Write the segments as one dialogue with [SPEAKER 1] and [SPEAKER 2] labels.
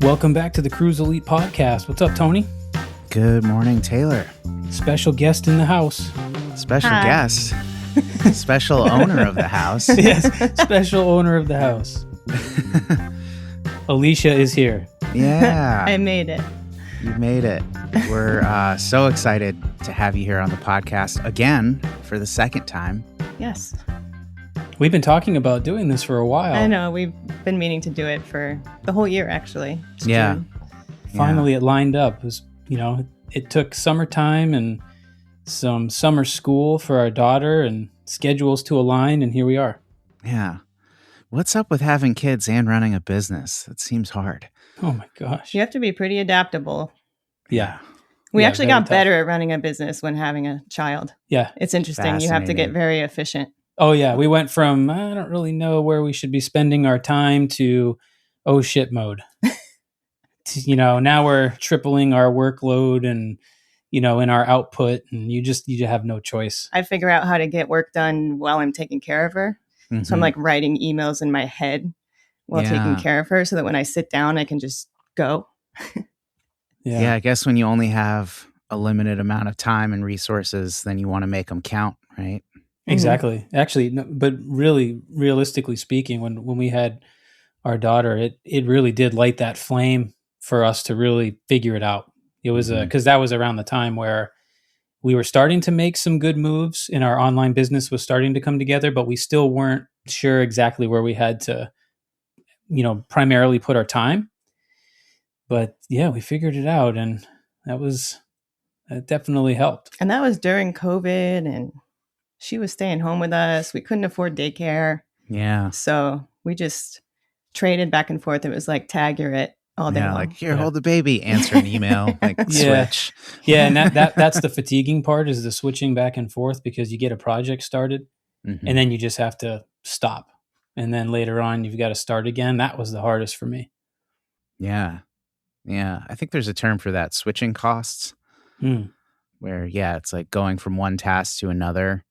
[SPEAKER 1] Welcome back to the KRUSE Elite Podcast. What's up, Tony?
[SPEAKER 2] Good morning, Taylor.
[SPEAKER 1] Special guest in the house.
[SPEAKER 2] Special
[SPEAKER 3] Hi.
[SPEAKER 2] guest. Special owner of the house.
[SPEAKER 1] Yes, special owner of the house. Alisha is here.
[SPEAKER 2] Yeah.
[SPEAKER 3] I made it.
[SPEAKER 2] You made it. We're so excited to have you here on the podcast again for the second time.
[SPEAKER 3] Yes.
[SPEAKER 1] We've been talking about doing this for a while.
[SPEAKER 3] I know. We've been meaning to do it for the whole year, actually. It's
[SPEAKER 2] Yeah.
[SPEAKER 3] June.
[SPEAKER 1] Finally, it lined up. It was, it took summertime and some summer school for our daughter and schedules to align, and here we are.
[SPEAKER 2] Yeah. What's up with having kids and running a business? That seems hard.
[SPEAKER 1] Oh my gosh.
[SPEAKER 3] You have to be pretty adaptable.
[SPEAKER 1] Yeah.
[SPEAKER 3] We
[SPEAKER 1] Yeah,
[SPEAKER 3] actually
[SPEAKER 1] very
[SPEAKER 3] got
[SPEAKER 1] tough.
[SPEAKER 3] better at running a business when having a child.
[SPEAKER 1] Yeah.
[SPEAKER 3] It's interesting. You have to get
[SPEAKER 2] Fascinating.
[SPEAKER 3] very efficient.
[SPEAKER 1] Oh, yeah. We went from, I don't really know where we should be spending our time to, oh shit mode. Now we're tripling our workload and, in our output, and you have no choice.
[SPEAKER 3] I figure out how to get work done while I'm taking care of her. So I'm
[SPEAKER 2] Mhm.
[SPEAKER 3] like writing emails in my head while taking
[SPEAKER 2] Yeah.
[SPEAKER 3] care of her so that when I sit down, I can just go.
[SPEAKER 2] Yeah, I guess when you only have a limited amount of time and resources, then you want to make them count, right?
[SPEAKER 1] Exactly. Actually, no, but really, realistically speaking, when we had our daughter, it really did light that flame for us to really figure it out. It was because that was around the time where we were starting to make some good moves and our online business was starting to come together, but we still weren't sure exactly where we had to, primarily put our time. But yeah, we figured it out, and that definitely helped.
[SPEAKER 3] And that was during COVID, and she was staying home with us. We couldn't afford daycare.
[SPEAKER 2] Yeah.
[SPEAKER 3] So we just traded back and forth. It was like tag you're it all day
[SPEAKER 2] Yeah,
[SPEAKER 3] long.
[SPEAKER 2] like, here,
[SPEAKER 1] Yeah.
[SPEAKER 2] hold the baby, answer an email, like
[SPEAKER 1] Yeah.
[SPEAKER 2] switch.
[SPEAKER 1] Yeah, and that's the fatiguing part, is the switching back and forth, because you get a project started
[SPEAKER 2] Mhm.
[SPEAKER 1] and then you just have to stop. And then later on, you've got to start again. That was the hardest for me.
[SPEAKER 2] Yeah. Yeah. I think there's a term for that, switching costs,
[SPEAKER 1] Mm.
[SPEAKER 2] where, it's like going from one task to another.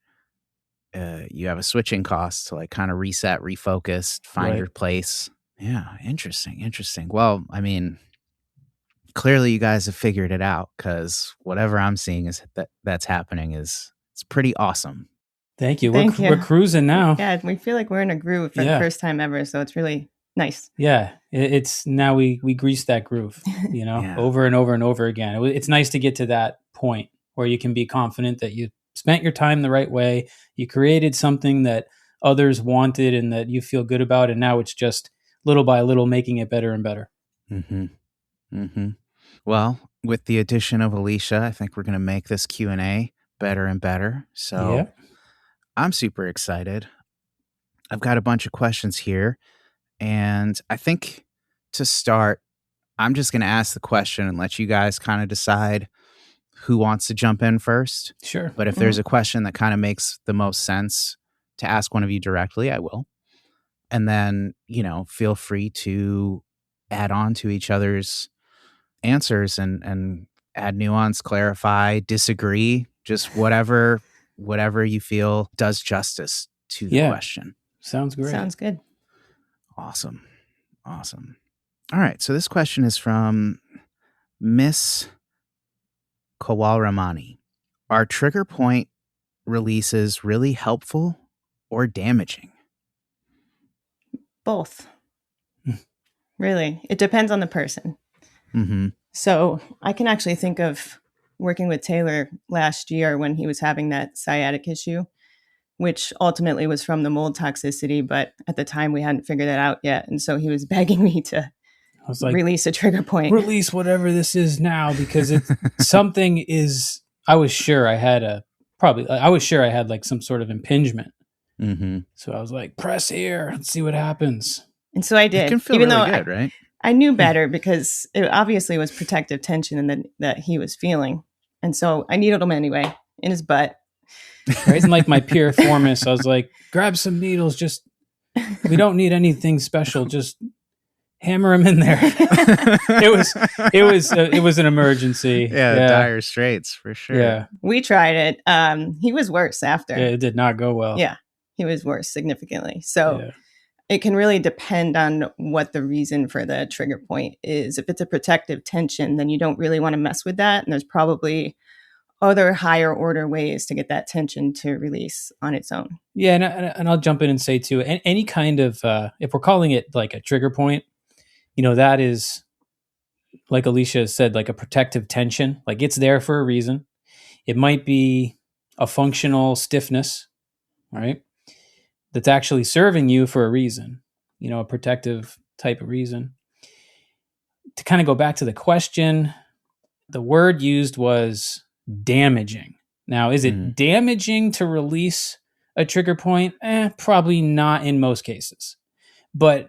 [SPEAKER 2] You have a switching cost to like kind of reset, refocus, find
[SPEAKER 1] Right.
[SPEAKER 2] your place. Yeah. Interesting. Well, I mean, clearly you guys have figured it out, because whatever I'm seeing is that's happening it's pretty awesome.
[SPEAKER 1] Thank you.
[SPEAKER 3] Thank you.
[SPEAKER 1] We're cruising now.
[SPEAKER 3] Yeah, we feel like we're in a groove for
[SPEAKER 1] Yeah.
[SPEAKER 3] the first time ever. So it's really nice.
[SPEAKER 1] Yeah, it's now we grease that groove,
[SPEAKER 2] Yeah.
[SPEAKER 1] over and over and over again. It's nice to get to that point where you can be confident that you spent your time the right way. You created something that others wanted and that you feel good about, and now it's just little by little making it better and better.
[SPEAKER 2] Well, with the addition of Alisha, I think we're going to make this Q&A better and better. So
[SPEAKER 1] Yeah.
[SPEAKER 2] I'm super excited. I've got a bunch of questions here. And I think to start, I'm just going to ask the question and let you guys kind of decide who wants to jump in first.
[SPEAKER 1] Sure.
[SPEAKER 2] But if there's a question that kind of makes the most sense to ask one of you directly, I will. And then, feel free to add on to each other's answers and add nuance, clarify, disagree, just whatever you feel does justice to the question.
[SPEAKER 1] Sounds great.
[SPEAKER 3] Sounds good.
[SPEAKER 2] Awesome. All right. So this question is from Miss Kowalramani. Are trigger point releases really helpful or damaging?
[SPEAKER 3] Both. Really. It depends on the person.
[SPEAKER 2] Mm-hmm.
[SPEAKER 3] So I can actually think of working with Taylor last year when he was having that sciatic issue, which ultimately was from the mold toxicity. But at the time, we hadn't figured that out yet. And so he was begging me to
[SPEAKER 1] I was like,
[SPEAKER 3] release a trigger point.
[SPEAKER 1] release whatever this is now, because it's something is. I was sure I had like some sort of impingement.
[SPEAKER 2] Mm-hmm.
[SPEAKER 1] So I was like, press here, let's see what happens.
[SPEAKER 3] And so I
[SPEAKER 2] It
[SPEAKER 3] did,
[SPEAKER 2] can feel
[SPEAKER 3] even
[SPEAKER 2] really
[SPEAKER 3] though
[SPEAKER 2] good, right?
[SPEAKER 3] I knew better, because it obviously was protective tension and that he was feeling. And so I needled him anyway in his butt.
[SPEAKER 1] Right? And like my piriformis, I was like, grab some needles. We don't need anything special. Just hammer him in there. It was an emergency.
[SPEAKER 2] Yeah, dire straits for sure.
[SPEAKER 1] Yeah.
[SPEAKER 3] We tried it. He was worse after.
[SPEAKER 1] Yeah, it did not go well.
[SPEAKER 3] Yeah, he was worse significantly. So
[SPEAKER 1] Yeah.
[SPEAKER 3] it can really depend on what the reason for the trigger point is. If it's a protective tension, then you don't really want to mess with that. And there's probably other higher order ways to get that tension to release on its own.
[SPEAKER 1] Yeah, and I'll jump in and say too, any kind of, if we're calling it like a trigger point, that is, like Alisha said, like a protective tension. Like it's there for a reason. It might be a functional stiffness, right? That's actually serving you for a reason, a protective type of reason. To kind of go back to the question, the word used was damaging. Now, is it damaging to release a trigger point? Probably not in most cases. But,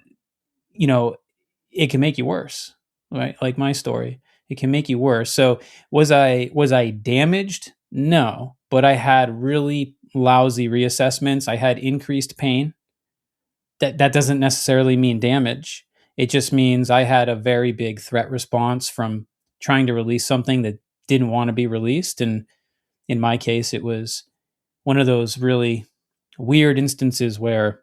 [SPEAKER 1] it can make you worse, right? Like my story, it can make you worse. So was I damaged? No, but I had really lousy reassessments. I had increased pain. That doesn't necessarily mean damage. It just means I had a very big threat response from trying to release something that didn't want to be released. And in my case, it was one of those really weird instances where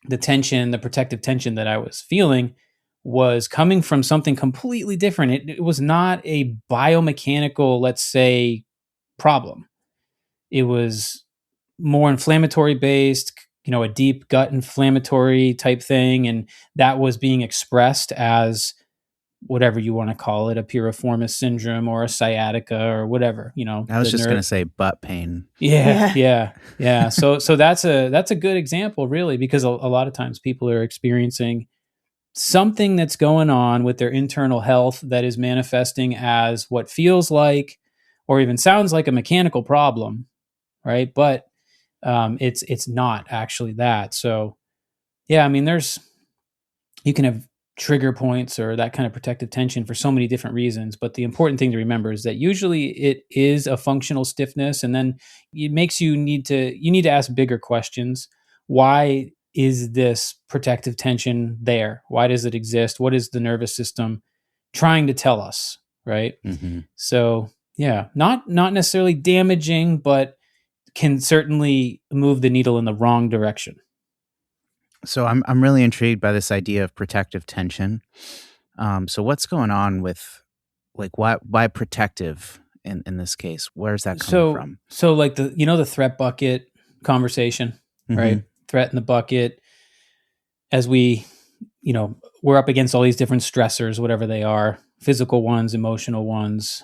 [SPEAKER 1] the protective tension that I was feeling was coming from something completely different. It was not a biomechanical, let's say, problem. It was more inflammatory based, a deep gut inflammatory type thing. And that was being expressed as whatever you want to call it, a piriformis syndrome or a sciatica or whatever,
[SPEAKER 2] I was just going to say butt pain.
[SPEAKER 1] Yeah. So that's a good example, really, because a lot of times people are experiencing something that's going on with their internal health that is manifesting as what feels like or even sounds like a mechanical problem, right? But it's not actually that. So yeah, I mean, you can have trigger points or that kind of protective tension for so many different reasons, but the important thing to remember is that usually it is a functional stiffness, and then it makes you need to ask bigger questions. Why is this protective tension there? Why does it exist? What is the nervous system trying to tell us, right? So yeah, not necessarily damaging, but can certainly move the needle in the wrong direction.
[SPEAKER 2] So I'm really intrigued by this idea of protective tension. So what's going on with, like, why protective in this case? Where's that coming from?
[SPEAKER 1] So like the threat bucket conversation, right? Threat in the bucket. As we're up against all these different stressors, whatever they are, physical ones, emotional ones,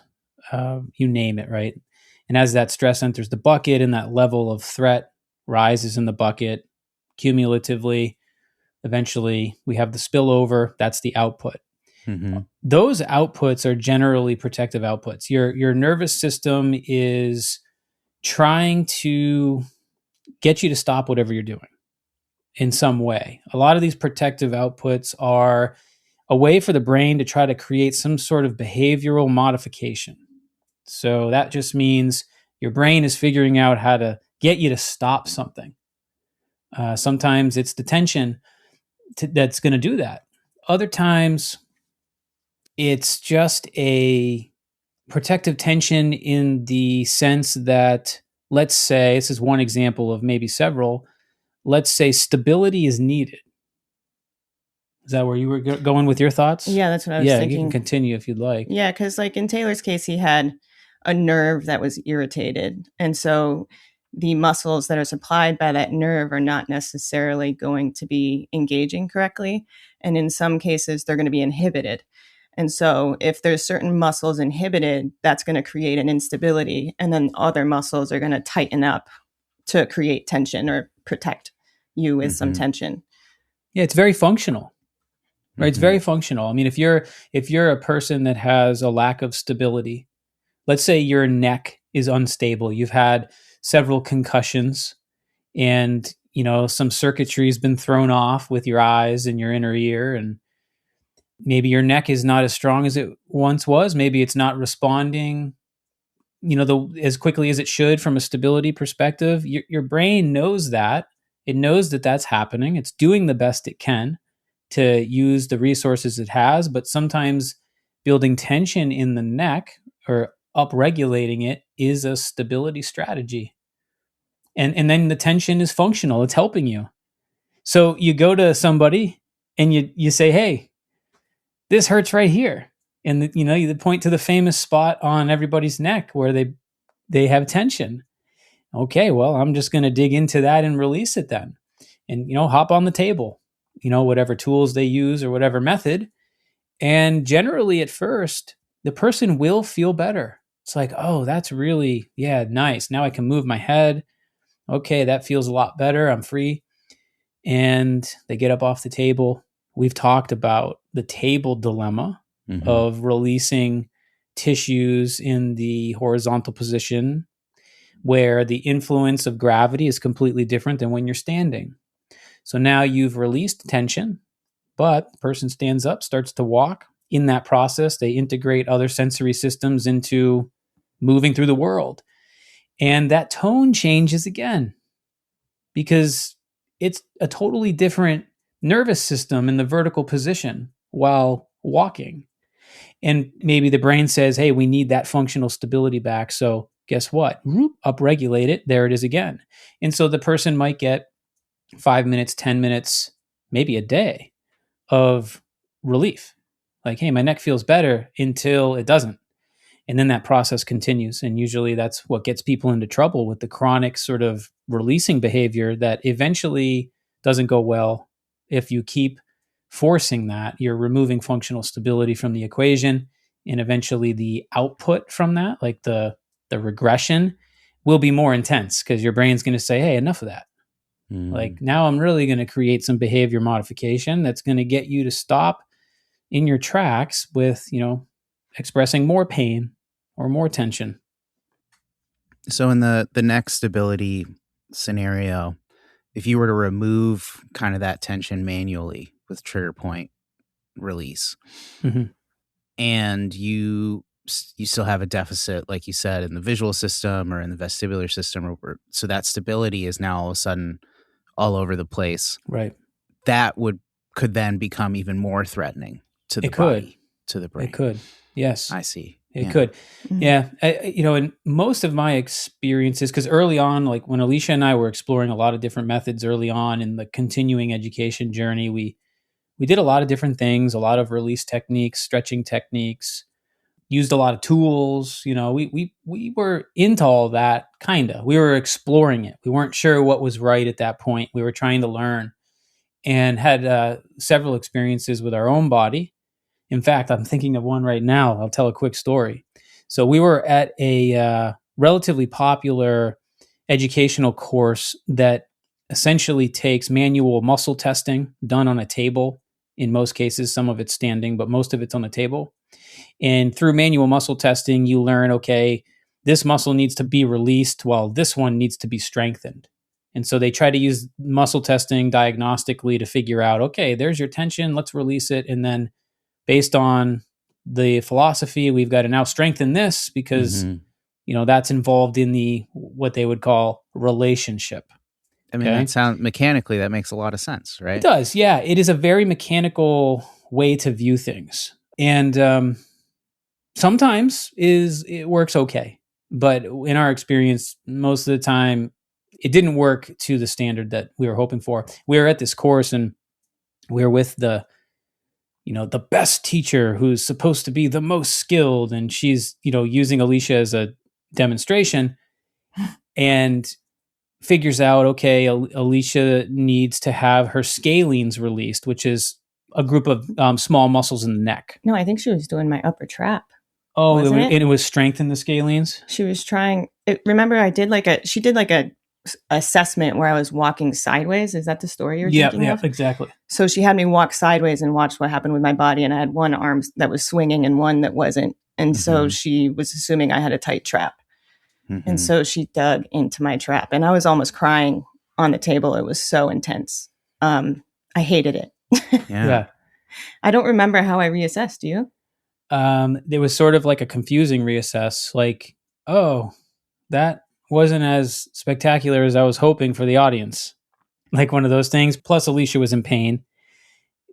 [SPEAKER 1] you name it, right? And as that stress enters the bucket and that level of threat rises in the bucket cumulatively, eventually we have the spillover. That's the output. Those outputs are generally protective outputs. Your nervous system is trying to get you to stop whatever you're doing in some way. A lot of these protective outputs are a way for the brain to try to create some sort of behavioral modification. So that just means your brain is figuring out how to get you to stop something. Sometimes it's the tension that's going to do that. Other times it's just a protective tension in the sense that, let's say, this is one example of maybe several, let's say stability is needed. Is that where you were going with your thoughts?
[SPEAKER 3] Yeah, that's what I was thinking.
[SPEAKER 1] Yeah, you can continue if you'd like.
[SPEAKER 3] Yeah, because like in Taylor's case, he had a nerve that was irritated. And so the muscles that are supplied by that nerve are not necessarily going to be engaging correctly. And in some cases, they're going to be inhibited. And so if there's certain muscles inhibited, that's going to create an instability. And then other muscles are going to tighten up to create tension or protect you with some tension.
[SPEAKER 1] Yeah, it's very functional. Right? It's very functional. I mean, if you're a person that has a lack of stability, let's say your neck is unstable, you've had several concussions, and some circuitry has been thrown off with your eyes and your inner ear, and maybe your neck is not as strong as it once was. Maybe it's not responding, as quickly as it should from a stability perspective. Your brain knows that. It knows that that's happening. It's doing the best it can to use the resources it has, but sometimes building tension in the neck or upregulating it is a stability strategy. And then the tension is functional. It's helping you. So you go to somebody and you say, hey, this hurts right here. And you point to the famous spot on everybody's neck where they have tension. Okay, well, I'm just going to dig into that and release it then. And, hop on the table, whatever tools they use or whatever method. And generally at first, the person will feel better. It's like, oh, that's really, nice. Now I can move my head. Okay, that feels a lot better. I'm free. And they get up off the table. We've talked about the table dilemma of releasing tissues in the horizontal position, where the influence of gravity is completely different than when you're standing. So now you've released tension, but the person stands up, starts to walk. In that process, they integrate other sensory systems into moving through the world. And that tone changes again because it's a totally different nervous system in the vertical position while walking. And maybe the brain says, hey, we need that functional stability back. So guess what? Upregulate it. There it is again. And so the person might get 5 minutes, 10 minutes, maybe a day of relief. Like, hey, my neck feels better until it doesn't. And then that process continues. And usually that's what gets people into trouble with the chronic sort of releasing behavior that eventually doesn't go well. If you keep forcing that, you're removing functional stability from the equation. And eventually the output from that, like the regression, will be more intense because your brain's going to say, hey, enough of that. Like, now I'm really going to create some behavior modification that's going to get you to stop in your tracks with, expressing more pain or more tension.
[SPEAKER 2] So in the neck stability scenario, if you were to remove kind of that tension manually with trigger point release, and you still have a deficit, like you said, in the visual system or in the vestibular system, so that stability is now all of a sudden all over the place.
[SPEAKER 1] Right.
[SPEAKER 2] That could then become even more threatening to the body, to the brain.
[SPEAKER 1] It could. Yes.
[SPEAKER 2] I see.
[SPEAKER 1] It could. Yeah. In most of my experiences, because early on, like when Alisha and I were exploring a lot of different methods early on in the continuing education journey, we did a lot of different things, a lot of release techniques, stretching techniques, used a lot of tools. We were into all that, kind of. We were exploring it. We weren't sure what was right at that point. We were trying to learn and had several experiences with our own body. In fact, I'm thinking of one right now. I'll tell a quick story. So we were at a relatively popular educational course that essentially takes manual muscle testing done on a table. In most cases, some of it's standing, but most of it's on the table. And through manual muscle testing, you learn, okay, this muscle needs to be released while this one needs to be strengthened. And so they try to use muscle testing diagnostically to figure out, okay, there's your tension, let's release it. And then based on the philosophy, we've got to now strengthen this because, that's involved in the what they would call relationship.
[SPEAKER 2] I mean, that sounds mechanically, that makes a lot of sense, right?
[SPEAKER 1] It does. Yeah. It is a very mechanical way to view things. And sometimes it works okay. But in our experience, most of the time, it didn't work to the standard that we were hoping for. We were at this course and we were with the best teacher who's supposed to be the most skilled. And she's, using Alisha as a demonstration and figures out, okay, Alisha needs to have her scalenes released, which is a group of small muscles in the neck.
[SPEAKER 3] No, I think she was doing my upper trap.
[SPEAKER 1] Oh, and it was strengthen the scalenes?
[SPEAKER 3] She was trying. Remember, she did like a assessment where I was walking sideways. Is that the story you're thinking of?
[SPEAKER 1] Yeah, exactly.
[SPEAKER 3] So she had me walk sideways and watch what happened with my body. And I had one arm that was swinging and one that wasn't. And so she was assuming I had a tight trap. And so she dug into my trap. And I was almost crying on the table. It was so intense. I hated it.
[SPEAKER 2] Yeah.
[SPEAKER 3] I don't remember how I reassessed. Do you?
[SPEAKER 1] There was sort of like a confusing reassess. Like, oh, that wasn't as spectacular as I was hoping for the audience. Like one of those things. Plus, Alisha was in pain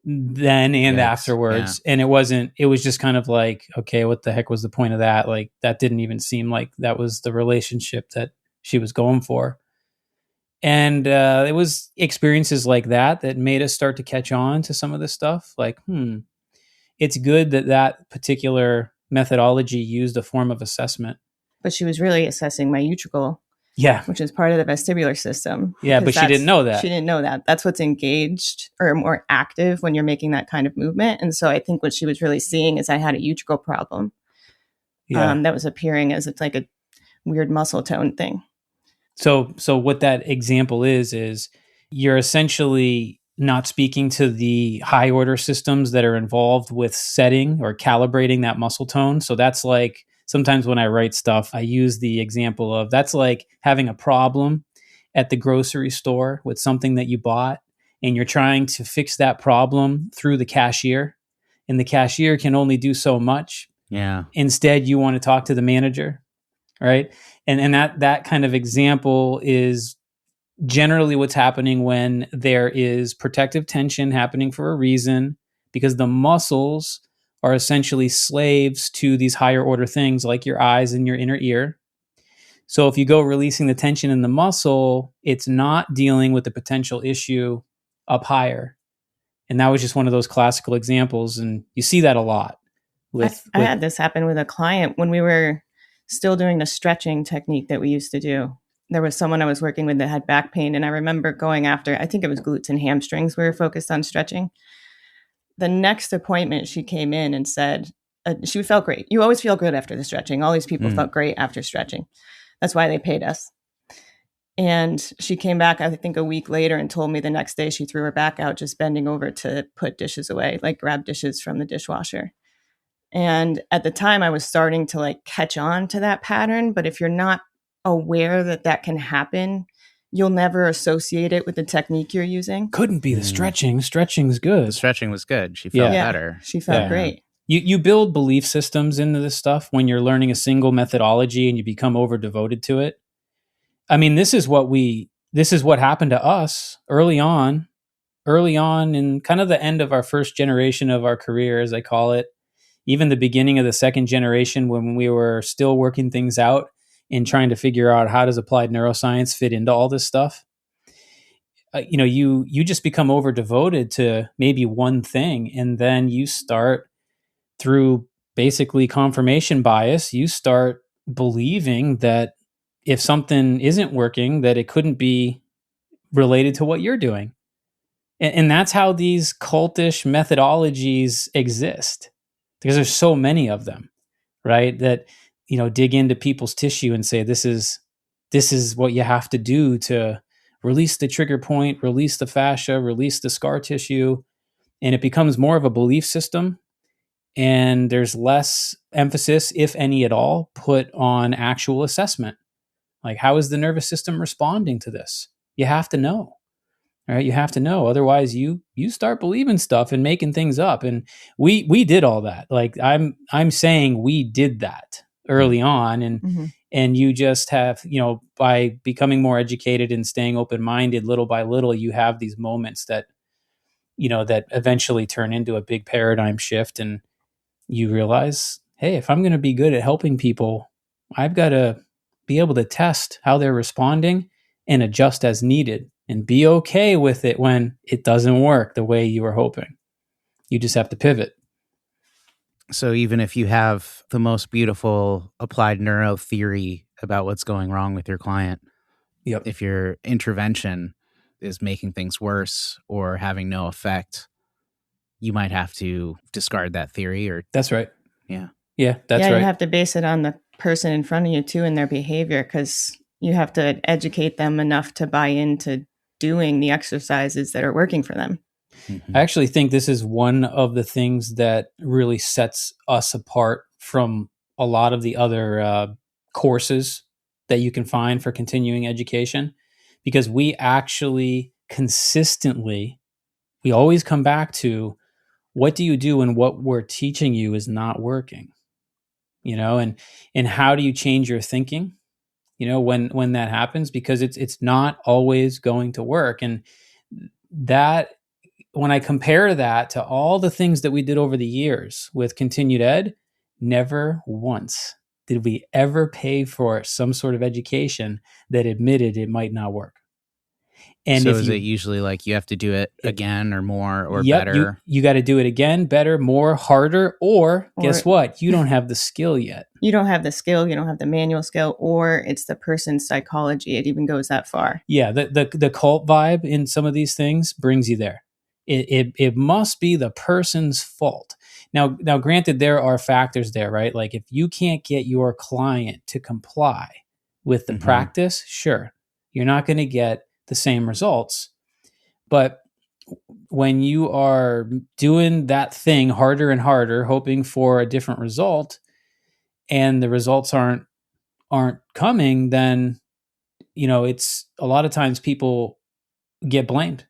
[SPEAKER 1] then and afterwards. Yeah. And it was just kind of like, okay, what the heck was the point of that? Like, that didn't even seem like that was the relationship that she was going for. And it was experiences like that made us start to catch on to some of this stuff. Like, it's good that particular methodology used a form of assessment.
[SPEAKER 3] But she was really assessing my utricle,
[SPEAKER 1] Yeah.
[SPEAKER 3] which is part of the vestibular system.
[SPEAKER 1] Yeah, but she didn't know that.
[SPEAKER 3] She didn't know that. That's what's engaged or more active when you're making that kind of movement. And so I think what she was really seeing is I had a utricle problem that was appearing as it's like a weird muscle tone thing.
[SPEAKER 1] So what that example is you're essentially not speaking to the high order systems that are involved with setting or calibrating that muscle tone. So that's like, sometimes when I write stuff, I use the example of that's like having a problem at the grocery store with something that you bought, and you're trying to fix that problem through the cashier, and the cashier can only do so much.
[SPEAKER 2] Yeah.
[SPEAKER 1] Instead, you want to talk to the manager, right? And that kind of example is generally what's happening when there is protective tension happening for a reason, because the muscles are essentially slaves to these higher order things like your eyes and your inner ear. So if you go releasing the tension in the muscle, it's not dealing with the potential issue up higher. And that was just one of those classical examples. And you see that a lot.
[SPEAKER 3] I had this happen with a client when we were still doing the stretching technique that we used to do. There was someone I was working with that had back pain. And I remember going after, I think it was glutes and hamstrings. We were focused on stretching. The next appointment, she came in and said, she felt great. You always feel good after the stretching. All these people felt great after stretching. That's why they paid us. And she came back, I think, a week later and told me the next day she threw her back out just bending over to put dishes away, like grab dishes from the dishwasher. And at the time I was starting to like catch on to that pattern. But if you're not aware that that can happen, you'll never associate it with the technique you're using.
[SPEAKER 1] Couldn't be the stretching. Stretching's good.
[SPEAKER 2] The stretching was good. She felt better.
[SPEAKER 3] She felt great.
[SPEAKER 1] You build belief systems into this stuff when you're learning a single methodology and you become over devoted to it. I mean, this is what happened to us early on in kind of the end of our first generation of our career, as I call it, even the beginning of the second generation when we were still working things out and trying to figure out how does applied neuroscience fit into all this stuff. You just become over devoted to maybe one thing, and then you start, through basically confirmation bias, you start believing that if something isn't working, that it couldn't be related to what you're doing. And that's how these cultish methodologies exist, because there's so many of them, right? That, dig into people's tissue and say, this is what you have to do to release the trigger point, release the fascia, release the scar tissue. And it becomes more of a belief system. And there's less emphasis, if any at all, put on actual assessment. Like, how is the nervous system responding to this? You have to know, right? You have to know. Otherwise, you start believing stuff and making things up. And we did all that. Like, I'm saying we did that early on, and you just have, by becoming more educated and staying open-minded, little by little, you have these moments that, that eventually turn into a big paradigm shift, and you realize, hey, if I'm going to be good at helping people, I've got to be able to test how they're responding and adjust as needed, and be okay with it when it doesn't work the way you were hoping. You just have to pivot.
[SPEAKER 2] So even if you have the most beautiful applied neuro theory about what's going wrong with your client, if your intervention is making things worse or having no effect, you might have to discard that theory. Or
[SPEAKER 1] that's right.
[SPEAKER 2] Yeah,
[SPEAKER 1] that's right.
[SPEAKER 3] You have to base it on the person in front of you too and their behavior, because you have to educate them enough to buy into doing the exercises that are working for them.
[SPEAKER 1] I actually think this is one of the things that really sets us apart from a lot of the other courses that you can find for continuing education, because we actually consistently, we always come back to, what do you do when what we're teaching you is not working? And how do you change your thinking? When that happens, because it's not always going to work. And that, when I compare that to all the things that we did over the years with continued ed, never once did we ever pay for some sort of education that admitted it might not work. And
[SPEAKER 2] so
[SPEAKER 1] if
[SPEAKER 2] is it usually like you have to do it again or more or better?
[SPEAKER 1] You got to do it again, better, more, harder, or guess what? You don't have the skill yet.
[SPEAKER 3] You don't have the skill, you don't have the manual skill, or it's the person's psychology. It even goes that far.
[SPEAKER 1] Yeah, the cult vibe in some of these things brings you there. It must be the person's fault. Now, granted, there are factors there, right? Like if you can't get your client to comply with the practice, sure, you're not going to get the same results. But when you are doing that thing harder and harder, hoping for a different result, and the results aren't coming, then it's a lot of times people get blamed.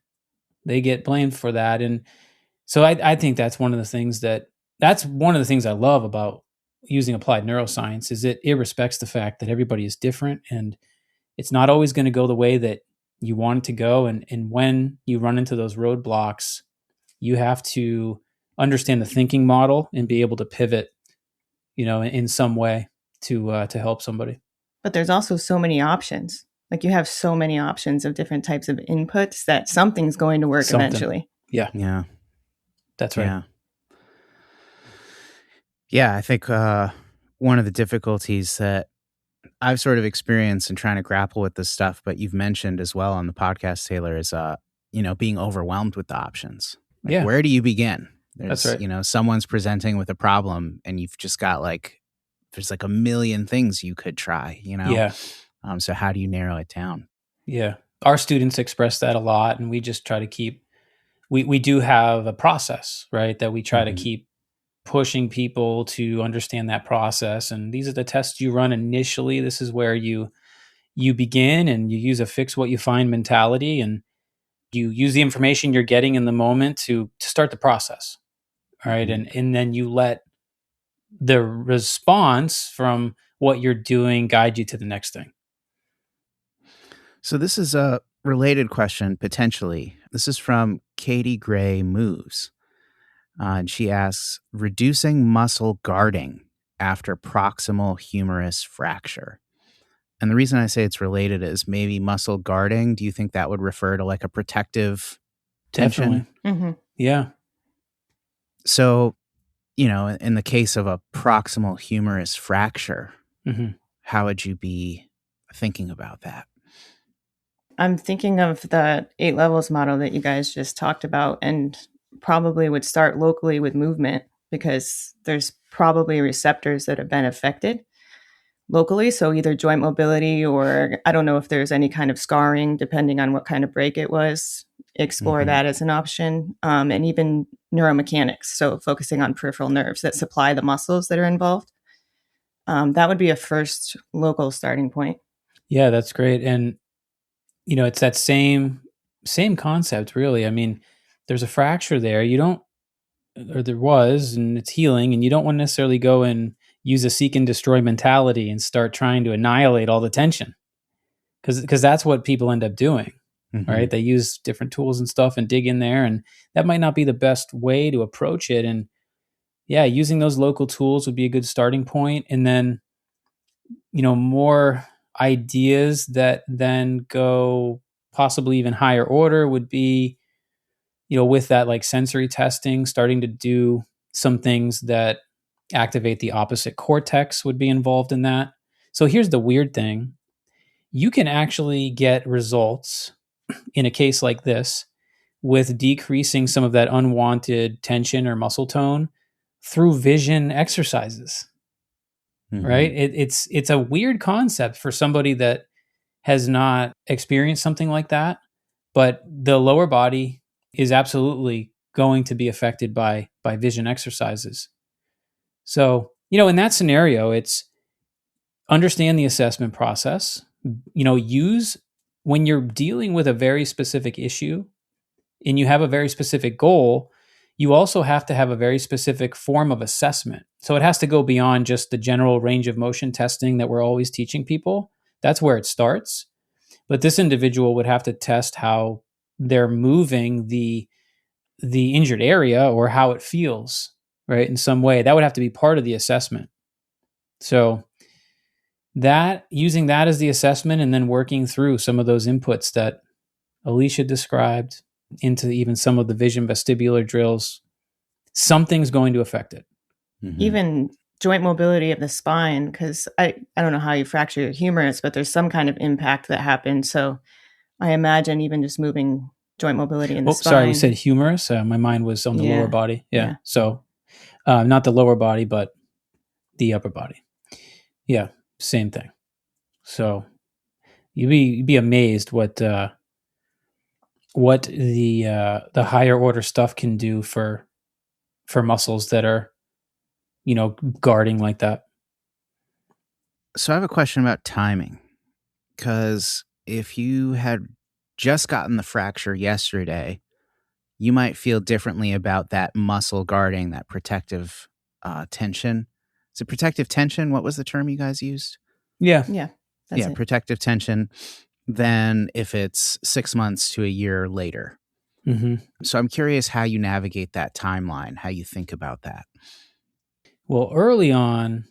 [SPEAKER 1] They get blamed for that, and so I think that's one of the things I love about using applied neuroscience is it respects the fact that everybody is different, and it's not always going to go the way that you want it to go. And when you run into those roadblocks, you have to understand the thinking model and be able to pivot, in some way to help somebody.
[SPEAKER 3] But there's also so many options. Like you have so many options of different types of inputs that something's going to work eventually.
[SPEAKER 1] Yeah.
[SPEAKER 2] Yeah.
[SPEAKER 1] That's right.
[SPEAKER 2] Yeah. Yeah. I think one of the difficulties that I've sort of experienced in trying to grapple with this stuff, but you've mentioned as well on the podcast, Taylor, is, being overwhelmed with the options. Like, where do you begin?
[SPEAKER 1] That's right.
[SPEAKER 2] Someone's presenting with a problem and you've just got there's a million things you could try,
[SPEAKER 1] Yeah.
[SPEAKER 2] So how do you narrow it down?
[SPEAKER 1] Yeah. Our students express that a lot, and we just try to we do have a process, right? That we try to keep pushing people to understand that process. And these are the tests you run initially. This is where you begin, and you use a fix what you find mentality, and you use the information you're getting in the moment to start the process. All right. And then you let the response from what you're doing guide you to the next thing.
[SPEAKER 2] So this is a related question, potentially. This is from Katie Gray Moves. And she asks, reducing muscle guarding after proximal humerus fracture. And the reason I say it's related is maybe muscle guarding. Do you think that would refer to like a protective tension?
[SPEAKER 3] Definitely.
[SPEAKER 1] Yeah.
[SPEAKER 2] So, in the case of a proximal humerus fracture, how would you be thinking about that?
[SPEAKER 3] I'm thinking of the 8 levels model that you guys just talked about, and probably would start locally with movement because there's probably receptors that have been affected locally. So either joint mobility, or I don't know if there's any kind of scarring, depending on what kind of break it was. Explore that as an option. And even neuromechanics. So focusing on peripheral nerves that supply the muscles that are involved. That would be a first local starting point.
[SPEAKER 1] Yeah, that's great. And, it's that same concept, really. I mean, there's a fracture there. There was, and it's healing, and you don't want to necessarily go and use a seek and destroy mentality and start trying to annihilate all the tension. Because that's what people end up doing, right? They use different tools and stuff and dig in there, and that might not be the best way to approach it. And yeah, using those local tools would be a good starting point. And then, more ideas that then go possibly even higher order would be, with that like sensory testing, starting to do some things that activate the opposite cortex would be involved in that. So here's the weird thing. You can actually get results in a case like this with decreasing some of that unwanted tension or muscle tone through vision exercises. Right? It's a weird concept for somebody that has not experienced something like that, but the lower body is absolutely going to be affected by vision exercises. So, in that scenario, it's understand the assessment process, use when you're dealing with a very specific issue and you have a very specific goal, you also have to have a very specific form of assessment. So it has to go beyond just the general range of motion testing that we're always teaching people. That's where it starts. But this individual would have to test how they're moving the injured area or how it feels, right? In some way, that would have to be part of the assessment. So that using that as the assessment and then working through some of those inputs that Alisha described, into even some of the vision vestibular drills, something's going to affect it.
[SPEAKER 3] Even joint mobility of the spine, because I don't know how you fracture your humerus, but there's some kind of impact that happens. So I imagine even just moving joint mobility in the spine.
[SPEAKER 1] Sorry, we said humerus. My mind was on the lower body. Yeah. So not the lower body, but the upper body. Yeah, same thing. So you'd be amazed what the higher order stuff can do for muscles that are, guarding like that.
[SPEAKER 2] So I have a question about timing, because if you had just gotten the fracture yesterday, you might feel differently about that muscle guarding, that protective tension. Is it protective tension? What was the term you guys used?
[SPEAKER 1] Yeah.
[SPEAKER 3] That's it.
[SPEAKER 2] Protective tension, than if it's 6 months to a year later. So I'm curious how you navigate that timeline, how you think about that.
[SPEAKER 1] Well, early on,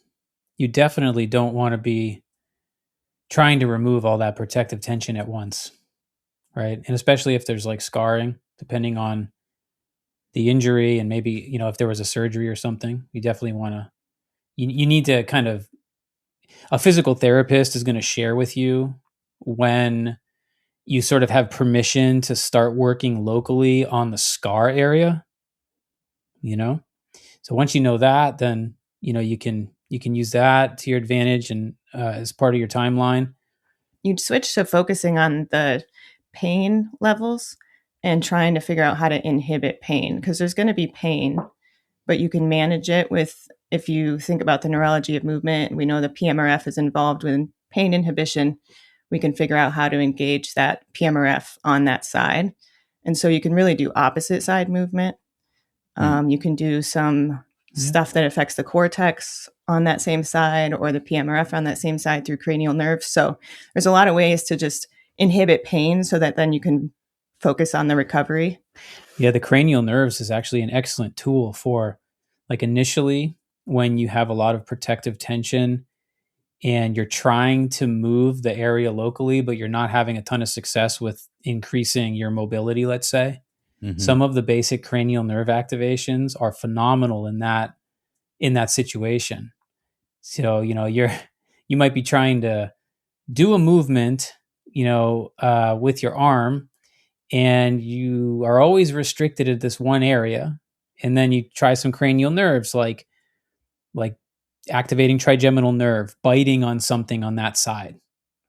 [SPEAKER 1] you definitely don't want to be trying to remove all that protective tension at once, right? And especially if there's like scarring, depending on the injury, and maybe, if there was a surgery or something, you definitely want to, you need to kind of, a physical therapist is going to share with you when you sort of have permission to start working locally on the scar area, So once you know that, then, you can use that to your advantage and as part of your timeline.
[SPEAKER 3] You'd switch to focusing on the pain levels and trying to figure out how to inhibit pain, because there's going to be pain, but you can manage it with, if you think about the neurology of movement, we know the PMRF is involved with pain inhibition. We can figure out how to engage that PMRF on that side. And so you can really do opposite side movement. You can do some stuff that affects the cortex on that same side, or the PMRF on that same side through cranial nerves. So there's a lot of ways to just inhibit pain so that then you can focus on the recovery.
[SPEAKER 1] Yeah, the cranial nerves is actually an excellent tool for, like, initially when you have a lot of protective tension and you're trying to move the area locally, but you're not having a ton of success with increasing your mobility, let's say. Some of the basic cranial nerve activations are phenomenal in that situation. So, you might be trying to do a movement, with your arm, and you are always restricted at this one area. And then you try some cranial nerves, like activating trigeminal nerve, biting on something on that side,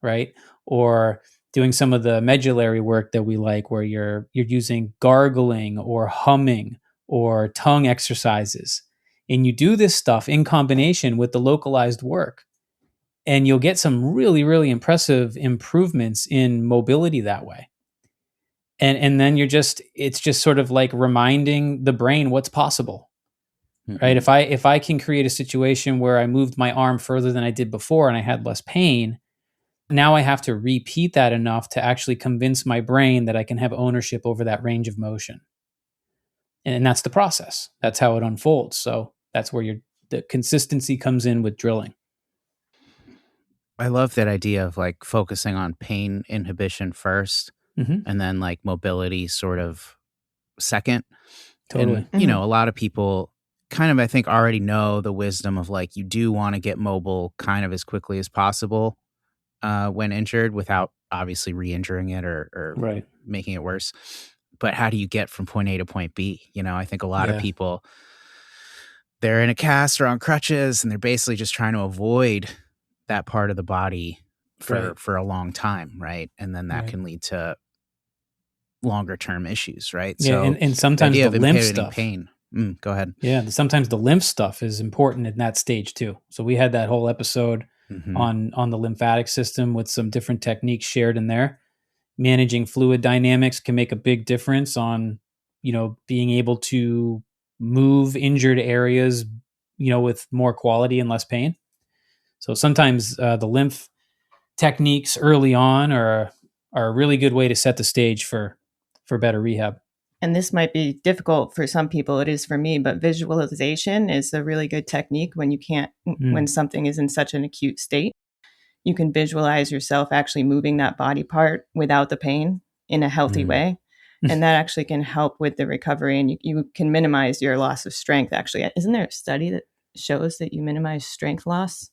[SPEAKER 1] right? Or doing some of the medullary work that we like, where you're using gargling or humming or tongue exercises. And you do this stuff in combination with the localized work, and you'll get some really, really impressive improvements in mobility that way. And then it's just sort of like reminding the brain what's possible, right? If I can create a situation where I moved my arm further than I did before and I had less pain, now I have to repeat that enough to actually convince my brain that I can have ownership over that range of motion. And that's the process. That's how it unfolds. So that's where the consistency comes in with drilling.
[SPEAKER 2] I love that idea of like focusing on pain inhibition first, and then like mobility sort of second.
[SPEAKER 1] Totally.
[SPEAKER 2] And, a lot of people kind of, I think, already know the wisdom of like, you do want to get mobile kind of as quickly as possible when injured, without obviously re-injuring it or
[SPEAKER 1] right.
[SPEAKER 2] making it worse. But how do you get from point A to point B? I think a lot of people, they're in a cast or on crutches, and they're basically just trying to avoid that part of the body for a long time, right? And then that can lead to longer term issues, right?
[SPEAKER 1] Yeah, so and sometimes the lymph stuff.
[SPEAKER 2] Pain. Go ahead.
[SPEAKER 1] Yeah, sometimes the lymph stuff is important in that stage too. So we had that whole episode on the lymphatic system with some different techniques shared in there. Managing fluid dynamics can make a big difference on, being able to move injured areas, with more quality and less pain. So sometimes the lymph techniques early on are a really good way to set the stage for better rehab.
[SPEAKER 3] And this might be difficult for some people. It is for me, but visualization is a really good technique when you can't, when something is in such an acute state. You can visualize yourself actually moving that body part without the pain in a healthy way. And that actually can help with the recovery, and you can minimize your loss of strength. Actually, isn't there a study that shows that you minimize strength loss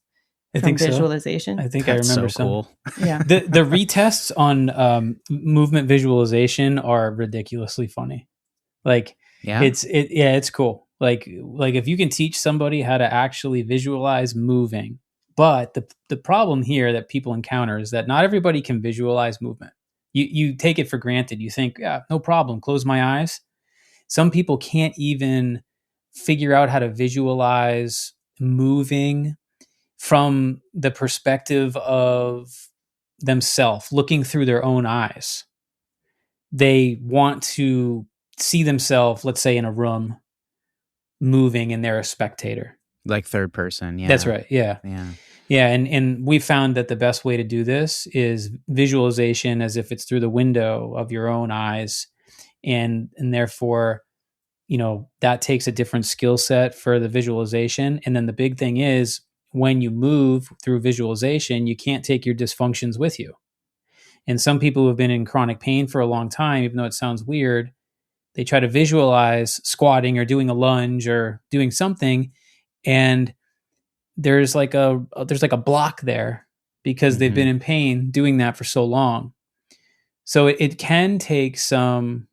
[SPEAKER 3] from visualization?
[SPEAKER 1] So. I think
[SPEAKER 2] That's
[SPEAKER 1] I remember
[SPEAKER 2] so cool.
[SPEAKER 3] Yeah.
[SPEAKER 1] The retests on movement visualization are ridiculously funny. Like it's cool. Like if you can teach somebody how to actually visualize moving, but the problem here that people encounter is that not everybody can visualize movement. You take it for granted. You think, yeah, no problem, close my eyes. Some people can't even figure out how to visualize moving from the perspective of themselves, looking through their own eyes. They want to see themselves, let's say, in a room moving, and they're a spectator.
[SPEAKER 2] Like third person. Yeah.
[SPEAKER 1] That's right. Yeah. Yeah. And we found that the best way to do this is visualization as if it's through the window of your own eyes. And therefore, that takes a different skill set for the visualization. And then the big thing is, when you move through visualization, you can't take your dysfunctions with you. And some people who have been in chronic pain for a long time, even though it sounds weird, they try to visualize squatting or doing a lunge or doing something, and there's like a block there because they've been in pain doing that for so long. So it can take some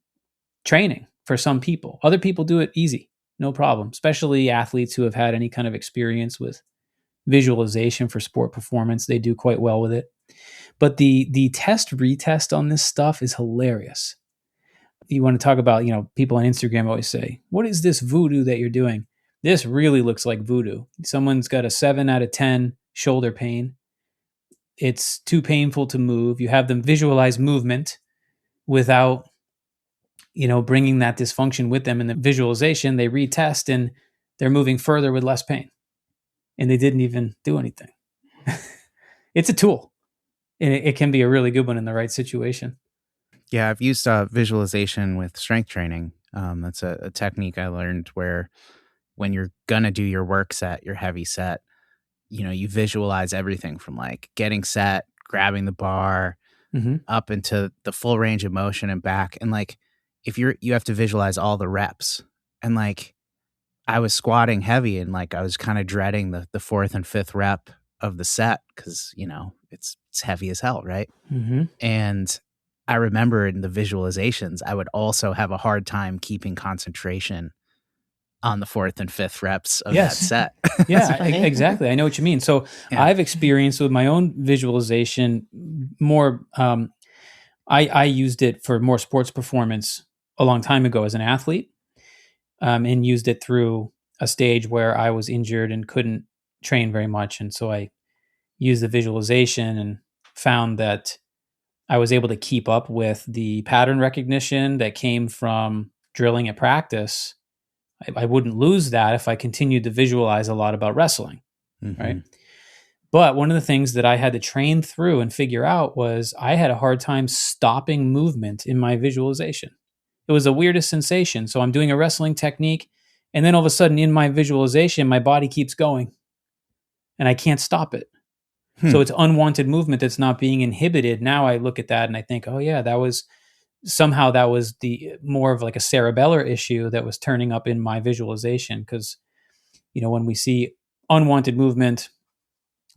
[SPEAKER 1] training for some people. Other people do it easy, no problem, especially athletes who have had any kind of experience with visualization for sport performance. They do quite well with it. But the test retest on this stuff is hilarious. You want to talk about, people on Instagram always say, what is this voodoo that you're doing? This really looks like voodoo. Someone's got a 7 out of 10 shoulder pain. It's too painful to move. You have them visualize movement without, bringing that dysfunction with them in the visualization. They retest and they're moving further with less pain. And they didn't even do anything. It's a tool. And it can be a really good one in the right situation.
[SPEAKER 2] Yeah, I've used visualization with strength training. That's a technique I learned where when you're going to do your work set, your heavy set, you visualize everything from like getting set, grabbing the bar, up into the full range of motion and back. And like, if you have to visualize all the reps. And like, I was squatting heavy and like, I was kind of dreading the fourth and fifth rep of the set because, it's heavy as hell, right? And I remember in the visualizations, I would also have a hard time keeping concentration on the fourth and fifth reps of that set.
[SPEAKER 1] Yeah, exactly. I know what you mean. So I've experienced with my own visualization more, I used it for more sports performance a long time ago as an athlete, and used it through a stage where I was injured and couldn't train very much. And so I used the visualization and found that I was able to keep up with the pattern recognition that came from drilling at practice. I wouldn't lose that if I continued to visualize a lot about wrestling, right? But one of the things that I had to train through and figure out was I had a hard time stopping movement in my visualization. It was the weirdest sensation. So I'm doing a wrestling technique, and then all of a sudden in my visualization, my body keeps going, and I can't stop it. So it's unwanted movement that's not being inhibited. Now I look at that and I think, oh yeah, that was the more of like a cerebellar issue that was turning up in my visualization. Because, when we see unwanted movement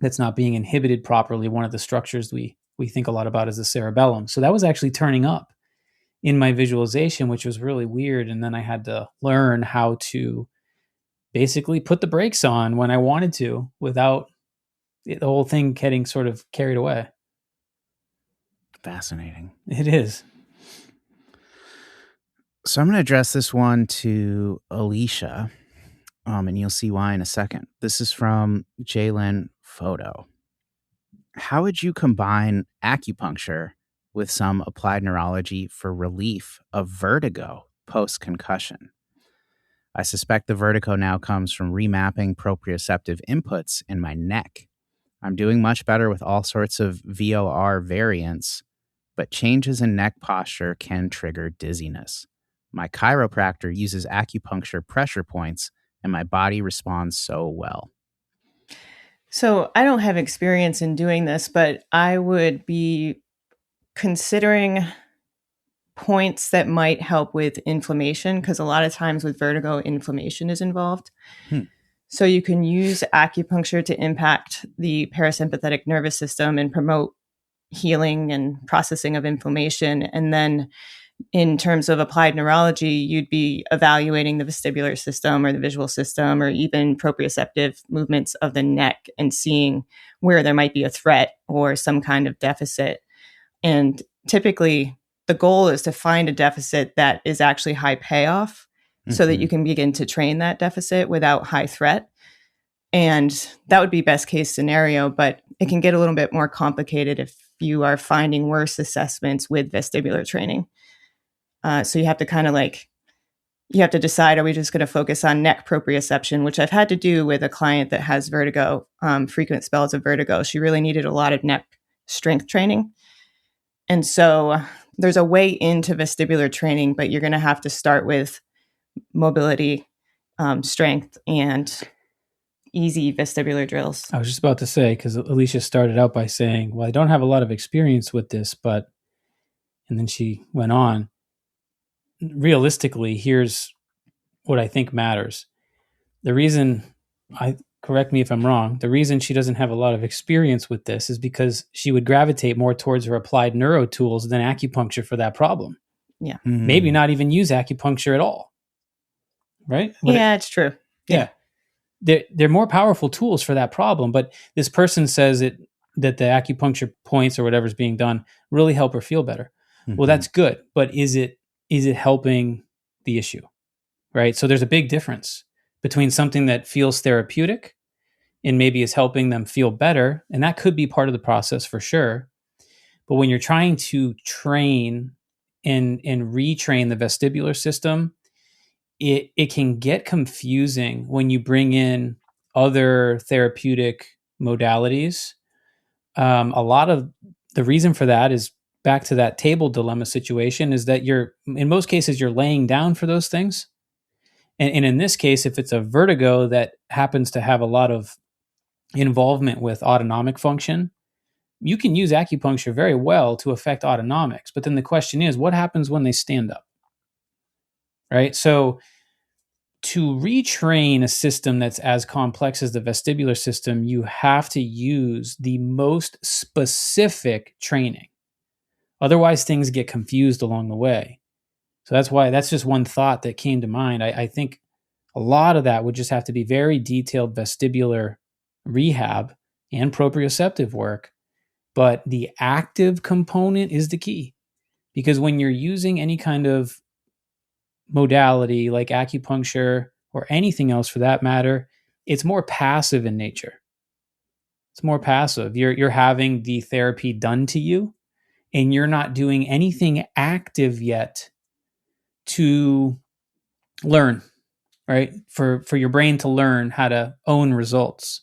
[SPEAKER 1] that's not being inhibited properly, one of the structures we think a lot about is the cerebellum. So that was actually turning up in my visualization, which was really weird. And then I had to learn how to basically put the brakes on when I wanted to without the whole thing getting sort of carried away.
[SPEAKER 2] Fascinating.
[SPEAKER 1] It is.
[SPEAKER 2] So I'm going to address this one to Alisha, and you'll see why in a second. This is from Jalen Photo. How would you combine acupuncture with some applied neurology for relief of vertigo post-concussion? I suspect the vertigo now comes from remapping proprioceptive inputs in my neck. I'm doing much better with all sorts of VOR variants, but changes in neck posture can trigger dizziness. My chiropractor uses acupuncture pressure points, and my body responds so well.
[SPEAKER 3] So I don't have experience in doing this, but I would be considering points that might help with inflammation, because a lot of times with vertigo, inflammation is involved. So you can use acupuncture to impact the parasympathetic nervous system and promote healing and processing of inflammation. And then in terms of applied neurology, you'd be evaluating the vestibular system or the visual system or even proprioceptive movements of the neck and seeing where there might be a threat or some kind of deficit. And typically, the goal is to find a deficit that is actually high payoff so that you can begin to train that deficit without high threat. And that would be best case scenario, but it can get a little bit more complicated if you are finding worse assessments with vestibular training. So you have to kind of you have to decide, are we just going to focus on neck proprioception, which I've had to do with a client that has vertigo, frequent spells of vertigo. She really needed a lot of neck strength training. And so there's a way into vestibular training, but you're going to have to start with mobility, strength, and easy vestibular drills.
[SPEAKER 1] I was just about to say, because Alisha started out by saying, well, I don't have a lot of experience with this, and then she went on, realistically, here's what I think matters. The reason, correct me if I'm wrong, the reason she doesn't have a lot of experience with this is because she would gravitate more towards her applied neuro tools than acupuncture for that problem.
[SPEAKER 3] Yeah.
[SPEAKER 1] Maybe not even use acupuncture at all. Right?
[SPEAKER 3] It's true.
[SPEAKER 1] Yeah. They're more powerful tools for that problem, but this person says that the acupuncture points or whatever's being done really help her feel better. Well, that's good, but is it helping the issue? Right? So there's a big difference between something that feels therapeutic and maybe is helping them feel better, and that could be part of the process for sure. But when you're trying to train and retrain the vestibular system, it can get confusing when you bring in other therapeutic modalities. A lot of the reason for that is back to that table dilemma situation, is that in most cases, you're laying down for those things. And in this case, if it's a vertigo that happens to have a lot of involvement with autonomic function, you can use acupuncture very well to affect autonomics. But then the question is, what happens when they stand up? Right? So to retrain a system that's as complex as the vestibular system, you have to use the most specific training. Otherwise, things get confused along the way. So that's just one thought that came to mind. I think a lot of that would just have to be very detailed vestibular rehab and proprioceptive work. But the active component is the key. Because when you're using any kind of modality like acupuncture or anything else for that matter, it's more passive in nature. It's more passive. You're having the therapy done to you, and you're not doing anything active yet to learn, right? For your brain to learn how to own results.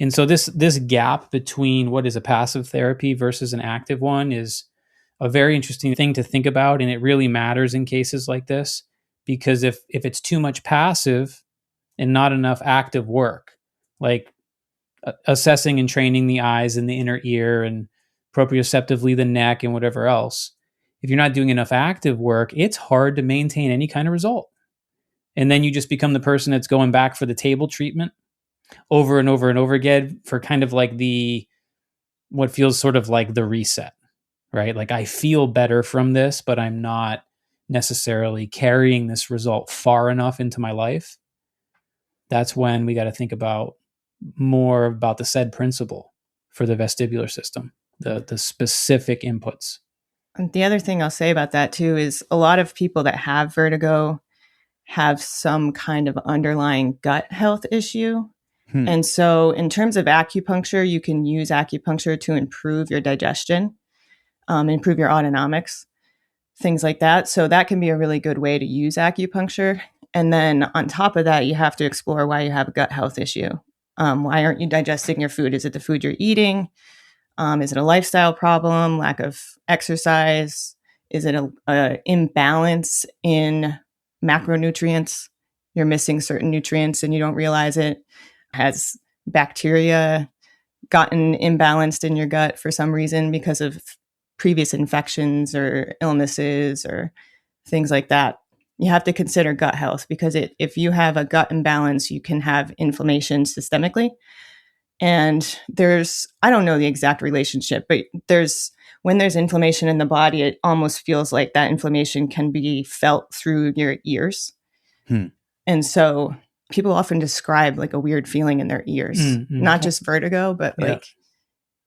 [SPEAKER 1] And so this gap between what is a passive therapy versus an active one is a very interesting thing to think about, and it really matters in cases like this. Because if it's too much passive and not enough active work, like assessing and training the eyes and the inner ear and proprioceptively the neck and whatever else, if you're not doing enough active work, it's hard to maintain any kind of result. And then you just become the person that's going back for the table treatment over and over and over again for kind of like what feels sort of like the reset, right? Like I feel better from this, but I'm not necessarily carrying this result far enough into my life. That's when we got to think about more about the said principle for the vestibular system, the specific inputs.
[SPEAKER 3] And the other thing I'll say about that too is a lot of people that have vertigo have some kind of underlying gut health issue. And so in terms of acupuncture, you can use acupuncture to improve your digestion, improve your autonomics, things like that. So that can be a really good way to use acupuncture. And then on top of that, you have to explore why you have a gut health issue. Why aren't you digesting your food? Is it the food you're eating? Is it a lifestyle problem, lack of exercise? Is it a imbalance in macronutrients? You're missing certain nutrients and you don't realize it. Has bacteria gotten imbalanced in your gut for some reason because of previous infections or illnesses or things like that. You have to consider gut health, because if you have a gut imbalance, you can have inflammation systemically. And I don't know the exact relationship, but when there's inflammation in the body, it almost feels like that inflammation can be felt through your ears. And so people often describe like a weird feeling in their ears, not just vertigo, but like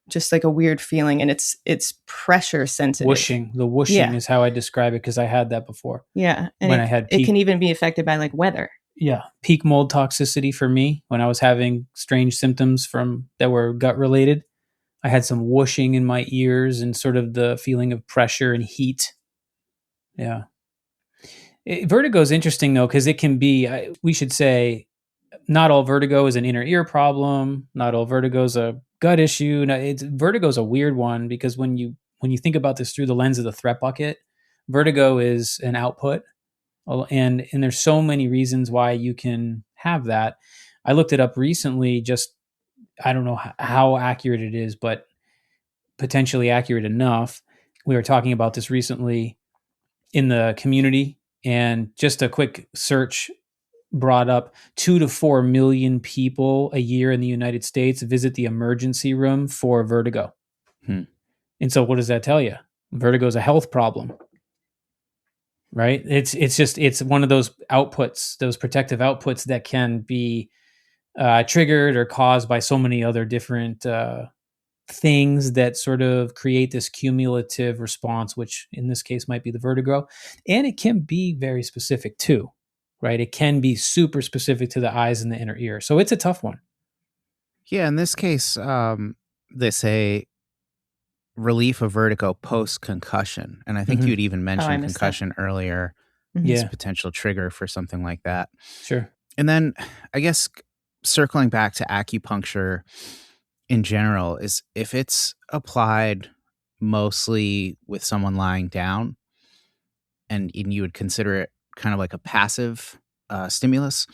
[SPEAKER 3] just like a weird feeling. And it's pressure sensitive.
[SPEAKER 1] Whooshing. The whooshing is how I describe it, because I had that before.
[SPEAKER 3] Yeah. And it can even be affected by like weather.
[SPEAKER 1] Yeah. Peak mold toxicity for me, when I was having strange symptoms that were gut related. I had some whooshing in my ears and sort of the feeling of pressure and heat. Yeah. Vertigo is interesting though, because it can be, we should say, not all vertigo is an inner ear problem. Not all vertigo is a gut issue. Vertigo is a weird one, because when you think about this through the lens of the threat bucket, vertigo is an output. And there's so many reasons why you can have that. I looked it up recently, I don't know how accurate it is, but potentially accurate enough. We were talking about this recently in the community, and just a quick search brought up 2 to 4 million people a year in the United States visit the emergency room for vertigo. And so what does that tell you? Vertigo is a health problem, right? It's one of those outputs, those protective outputs that can be triggered or caused by so many other different things that sort of create this cumulative response, which in this case might be the vertigo. And it can be very specific too, right? It can be super specific to the eyes and the inner ear. So it's a tough one.
[SPEAKER 2] Yeah, in this case, they say relief of vertigo post-concussion. And I think you'd even mentioned concussion earlier as a potential trigger for something like that.
[SPEAKER 1] Sure.
[SPEAKER 2] And then I guess circling back to acupuncture in general, is if it's applied mostly with someone lying down, and you would consider it kind of like a passive stimulus,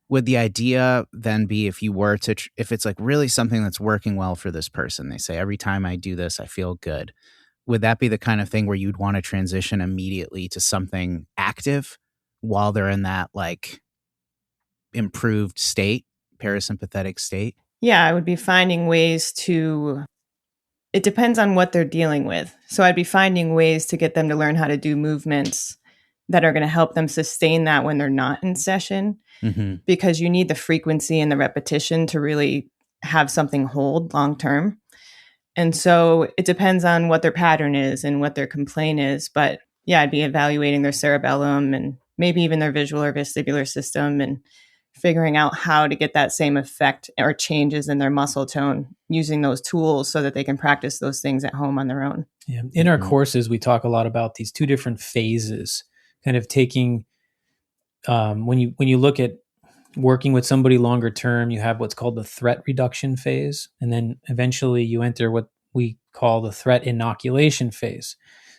[SPEAKER 2] would the idea then be, if you were to, if it's like really something that's working well for this person, they say, every time I do this, I feel good. Would that be the kind of thing where you'd want to transition immediately to something active while they're in that like improved state, parasympathetic state?
[SPEAKER 3] Yeah, I would be finding ways it depends on what they're dealing with. So I'd be finding ways to get them to learn how to do movements that are going to help them sustain that when they're not in session, because you need the frequency and the repetition to really have something hold long term. And so it depends on what their pattern is and what their complaint is. But yeah, I'd be evaluating their cerebellum and maybe even their visual or vestibular system, and figuring out how to get that same effect or changes in their muscle tone using those tools so that they can practice those things at home on their own.
[SPEAKER 1] Yeah. In our courses, we talk a lot about these two different phases, kind of taking, when you look at working with somebody longer term, you have what's called the threat reduction phase. And then eventually you enter what we call the threat inoculation phase.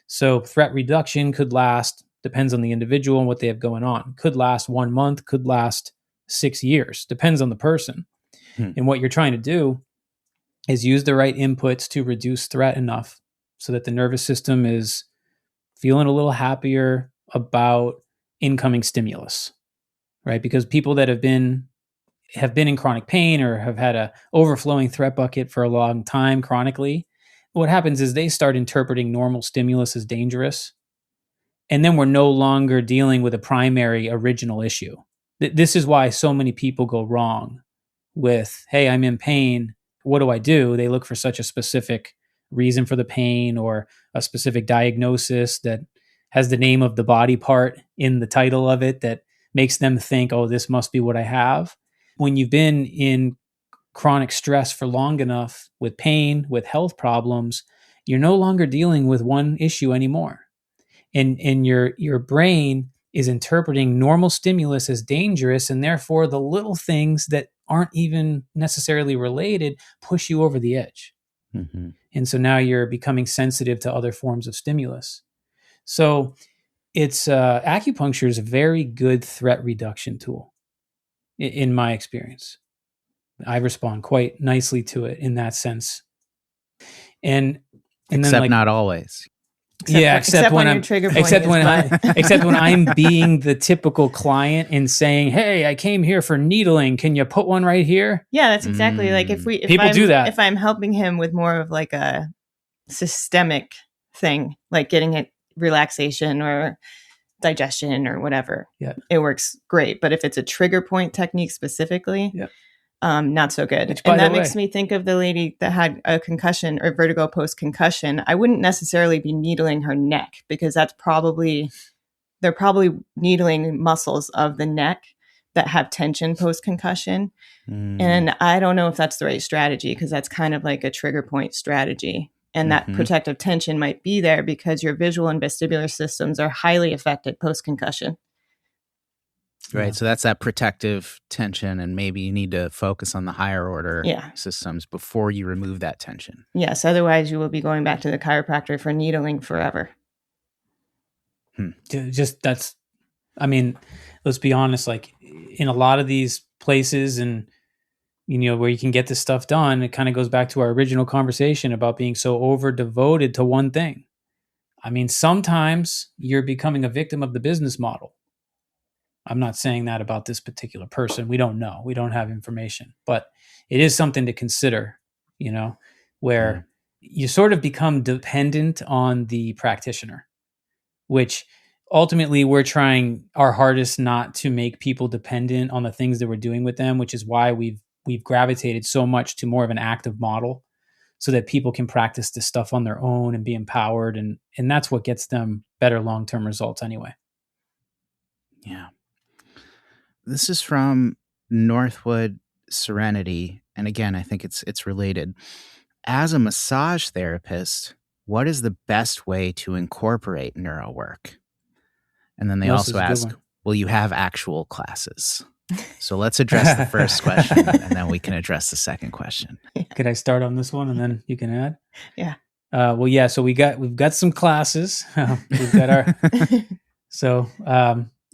[SPEAKER 1] So threat reduction could last, depends on the individual and what they have going on, could last 1 month, could last 6 years, depends on the person. And what you're trying to do is use the right inputs to reduce threat enough so that the nervous system is feeling a little happier about incoming stimulus, right? Because people that have been in chronic pain or have had a overflowing threat bucket for a long time chronically, what happens is they start interpreting normal stimulus as dangerous. And then we're no longer dealing with a primary original issue. This is why so many people go wrong with, hey, I'm in pain. What do I do? They look for such a specific reason for the pain or a specific diagnosis that has the name of the body part in the title of it that makes them think, oh, this must be what I have. When you've been in chronic stress for long enough with pain, with health problems, you're no longer dealing with one issue anymore. And your brain is interpreting normal stimulus as dangerous, and therefore the little things that aren't even necessarily related push you over the edge. And so now you're becoming sensitive to other forms of stimulus. So it's acupuncture is a very good threat reduction tool in my experience. I respond quite nicely to it in that sense. And And
[SPEAKER 2] except
[SPEAKER 1] then
[SPEAKER 2] not always.
[SPEAKER 1] except when
[SPEAKER 3] your
[SPEAKER 1] I'm
[SPEAKER 3] trigger point
[SPEAKER 1] except
[SPEAKER 3] is
[SPEAKER 1] when
[SPEAKER 3] butt.
[SPEAKER 1] except when I'm being the typical client and saying, "Hey, I came here for needling. Can you put one right here?"
[SPEAKER 3] Yeah, that's exactly like if
[SPEAKER 1] People do that.
[SPEAKER 3] If I'm helping him with more of like a systemic thing, like getting it relaxation or digestion or whatever, it works great. But if it's a trigger point technique specifically, not so good.
[SPEAKER 1] Which,
[SPEAKER 3] and that makes me think of the lady that had a concussion or vertigo post concussion. I wouldn't necessarily be needling her neck because they're probably needling muscles of the neck that have tension post concussion. And I don't know if that's the right strategy because that's kind of like a trigger point strategy. And that protective tension might be there because your visual and vestibular systems are highly affected post concussion.
[SPEAKER 2] Right. Yeah. So that's that protective tension, and maybe you need to focus on the higher order systems before you remove that tension.
[SPEAKER 3] Yes. Otherwise, you will be going back to the chiropractor for needling forever.
[SPEAKER 1] Let's be honest, like in a lot of these places and, where you can get this stuff done, it kind of goes back to our original conversation about being so over devoted to one thing. I mean, sometimes you're becoming a victim of the business model. I'm not saying that about this particular person. We don't know. We don't have information, but it is something to consider, where you sort of become dependent on the practitioner, which ultimately we're trying our hardest not to make people dependent on the things that we're doing with them, which is why we've gravitated so much to more of an active model so that people can practice this stuff on their own and be empowered. And that's what gets them better long-term results anyway.
[SPEAKER 2] Yeah. This is from Northwood Serenity. And again, I think it's related. As a massage therapist, what is the best way to incorporate neuro work? And then they also ask, will you have actual classes? So let's address the first question and then we can address the second question.
[SPEAKER 1] Could I start on this one and then you can add?
[SPEAKER 3] Yeah.
[SPEAKER 1] So we've got some classes. We've got our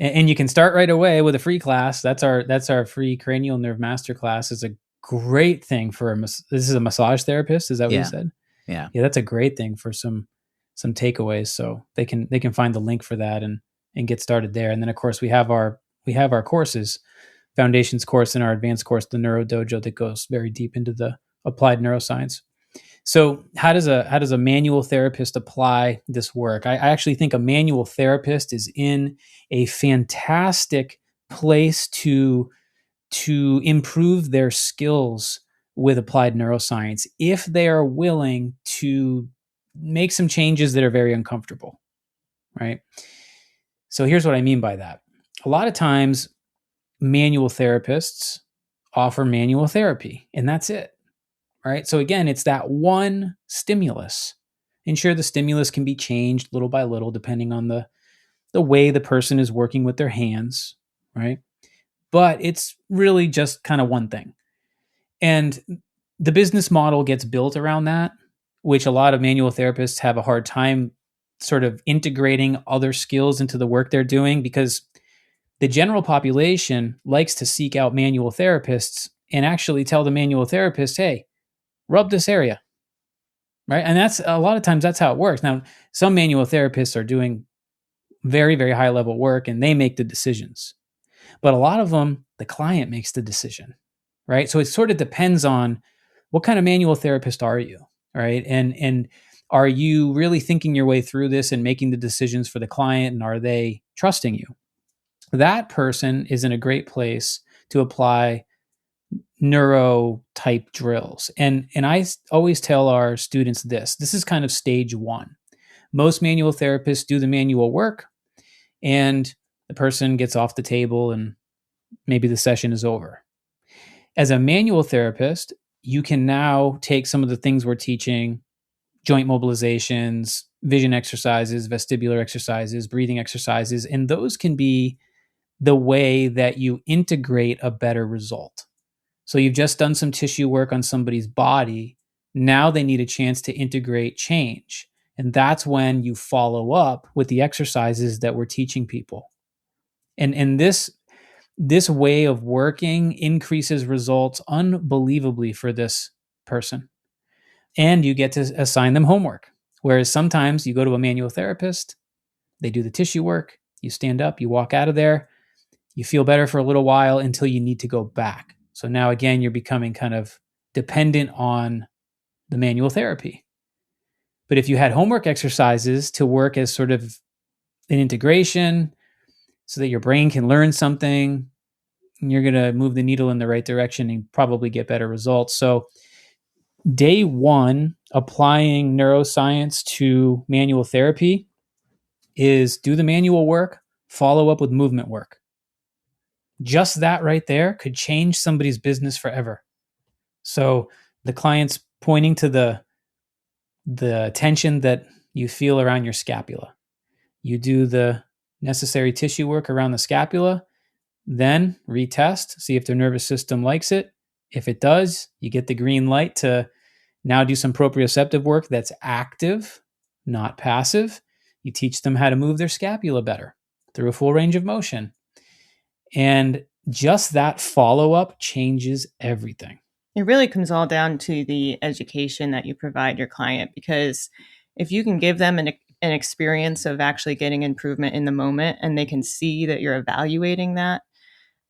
[SPEAKER 1] and you can start right away with a free class. That's our free cranial nerve masterclass. It's a great thing for this is a massage therapist. Is that what you said?
[SPEAKER 2] Yeah.
[SPEAKER 1] Yeah, that's a great thing for some takeaways. So they can find the link for that and get started there. And then of course we have our courses, foundations course and our advanced course, the Neuro Dojo, that goes very deep into the applied neuroscience. So how does a manual therapist apply this work? I actually think a manual therapist is in a fantastic place to improve their skills with applied neuroscience if they are willing to make some changes that are very uncomfortable, right? So here's what I mean by that. A lot of times manual therapists offer manual therapy and that's it. Right. So again, it's that one stimulus. And sure, the stimulus can be changed little by little depending on the way the person is working with their hands. Right. But it's really just kind of one thing. And the business model gets built around that, which a lot of manual therapists have a hard time sort of integrating other skills into the work they're doing because the general population likes to seek out manual therapists and actually tell the manual therapist, hey, rub this area, right? And that's a lot of times that's how it works. Now, some manual therapists are doing very, very high level work and they make the decisions, but a lot of them, the client makes the decision, right? So it sort of depends on what kind of manual therapist are you, right? And are you really thinking your way through this and making the decisions for the client, and are they trusting you? That person is in a great place to apply neuro type drills. And I always tell our students this is kind of stage one. Most manual therapists do the manual work and the person gets off the table and maybe the session is over. As a manual therapist, you can now take some of the things we're teaching, joint mobilizations, vision exercises, vestibular exercises, breathing exercises, and those can be the way that you integrate a better result. So you've just done some tissue work on somebody's body. Now they need a chance to integrate change. And that's when you follow up with the exercises that we're teaching people. And this way of working increases results unbelievably for this person. And you get to assign them homework. Whereas sometimes you go to a manual therapist, they do the tissue work, you stand up, you walk out of there, you feel better for a little while until you need to go back. So now again, you're becoming kind of dependent on the manual therapy. But if you had homework exercises to work as sort of an integration so that your brain can learn something, you're going to move the needle in the right direction and probably get better results. So day one, applying neuroscience to manual therapy is do the manual work, follow up with movement work. Just that right there could change somebody's business forever. So the client's pointing to the tension that you feel around your scapula. You do the necessary tissue work around the scapula, then retest, see if their nervous system likes it. If it does, you get the green light to now do some proprioceptive work that's active, not passive. You teach them how to move their scapula better through a full range of motion. And just that follow-up changes everything.
[SPEAKER 3] It really comes all down to the education that you provide your client, because if you can give them an experience of actually getting improvement in the moment, and they can see that you're evaluating that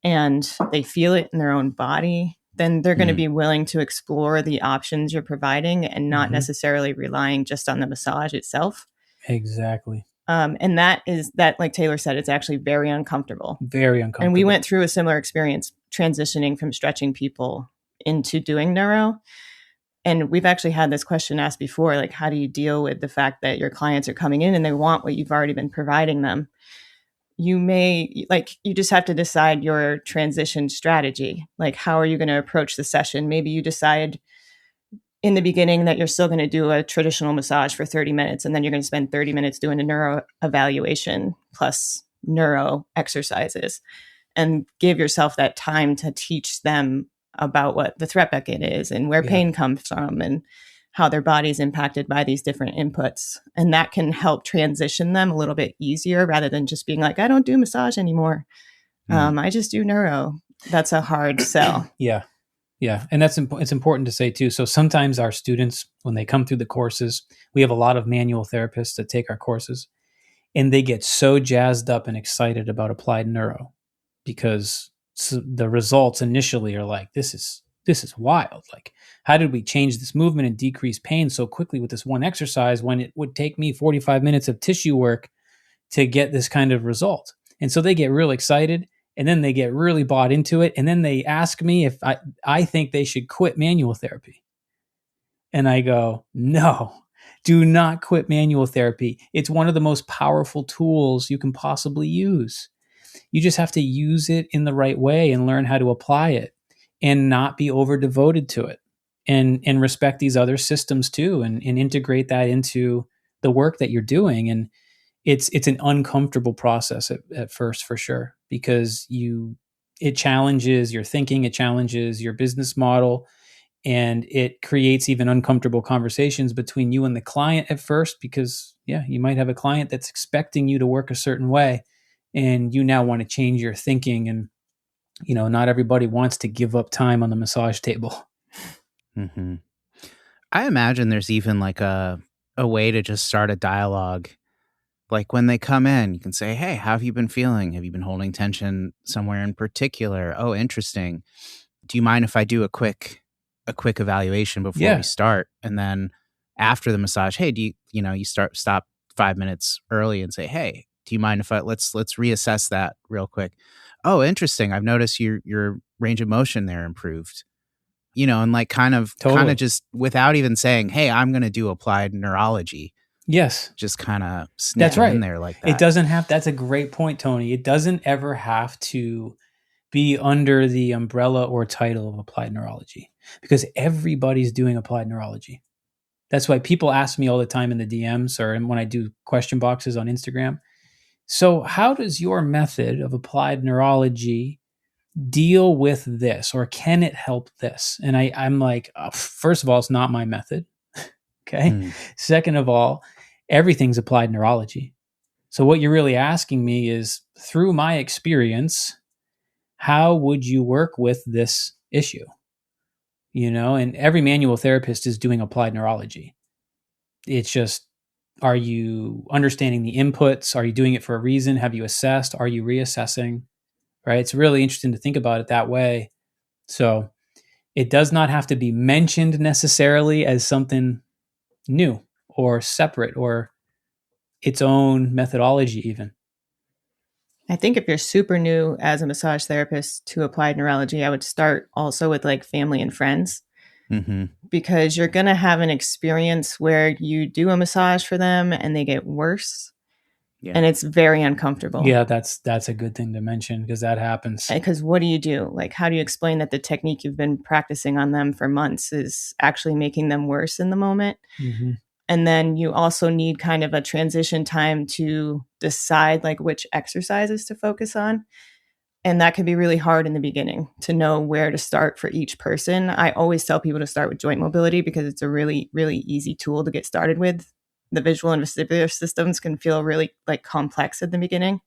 [SPEAKER 3] and they feel it in their own body, then they're going to be willing to explore the options you're providing and not necessarily relying just on the massage itself.
[SPEAKER 1] Exactly.
[SPEAKER 3] And that, like Taylor said, it's actually very uncomfortable.
[SPEAKER 1] Very uncomfortable.
[SPEAKER 3] And we went through a similar experience transitioning from stretching people into doing neuro. And we've actually had this question asked before, like, how do you deal with the fact that your clients are coming in and they want what you've already been providing them? You just have to decide your transition strategy. Like, how are you going to approach the session? Maybe you decide in the beginning that you're still going to do a traditional massage for 30 minutes, and then you're going to spend 30 minutes doing a neuro evaluation plus neuro exercises, and give yourself that time to teach them about what the threat bucket is and where pain comes from and how their body is impacted by these different inputs. And that can help transition them a little bit easier rather than just being like, I don't do massage anymore. I just do neuro. That's a hard sell.
[SPEAKER 1] Yeah. And it's important to say too. So sometimes our students, when they come through the courses, we have a lot of manual therapists that take our courses, and they get so jazzed up and excited about applied neuro because the results initially are like, this is wild. Like, how did we change this movement and decrease pain so quickly with this one exercise when it would take me 45 minutes of tissue work to get this kind of result? And so they get real excited, and then they get really bought into it. And then they ask me if I think they should quit manual therapy. And I go, no, do not quit manual therapy. It's one of the most powerful tools you can possibly use. You just have to use it in the right way and learn how to apply it and not be over devoted to it, and respect these other systems too, and integrate that into the work that you're doing. And it's an uncomfortable process at first, for sure, because it challenges your thinking, it challenges your business model, and it creates even uncomfortable conversations between you and the client at first, because you might have a client that's expecting you to work a certain way, and you now want to change your thinking. And not everybody wants to give up time on the massage table.
[SPEAKER 2] Mm-hmm. I imagine there's even like a way to just start a dialogue. Like when they come in, you can say, hey, how have you been feeling? Have you been holding tension somewhere in particular? Oh, interesting. Do you mind if I do a quick evaluation before we start? And then after the massage, hey, do you stop 5 minutes early and say, hey, do you mind if let's reassess that real quick? Oh, interesting. I've noticed your range of motion there improved. And like kind of just without even saying, hey, I'm going to do applied neurology.
[SPEAKER 1] Yes.
[SPEAKER 2] Just kind of snip in there like that.
[SPEAKER 1] It doesn't have, that's a great point, Tony. It doesn't ever have to be under the umbrella or title of applied neurology, because everybody's doing applied neurology. That's why people ask me all the time in the DMs or when I do question boxes on Instagram. So how does your method of applied neurology deal with this, or can it help this? And I'm like, first of all, it's not my method. Okay. Second of all, everything's applied neurology. So what you're really asking me is, through my experience, how would you work with this issue? And every manual therapist is doing applied neurology. It's just Are you understanding the inputs? Are you doing it for a reason? Have you assessed? Are you reassessing? Right? It's really interesting to think about it that way. So it does not have to be mentioned necessarily as something new or separate or its own methodology even.
[SPEAKER 3] I think if you're super new as a massage therapist to applied neurology, I would start also with like family and friends.
[SPEAKER 2] Mm-hmm.
[SPEAKER 3] Because you're going to have an experience where you do a massage for them and they get worse. Yeah. And it's very uncomfortable.
[SPEAKER 1] Yeah, that's a good thing to mention because that happens.
[SPEAKER 3] Because what do you do? Like, how do you explain that the technique you've been practicing on them for months is actually making them worse in the moment?
[SPEAKER 1] Mm-hmm.
[SPEAKER 3] And then you also need kind of a transition time to decide like which exercises to focus on. And that can be really hard in the beginning to know where to start for each person. I always tell people to start with joint mobility because it's a really, really easy tool to get started with. The visual and vestibular systems can feel really like complex at the beginning.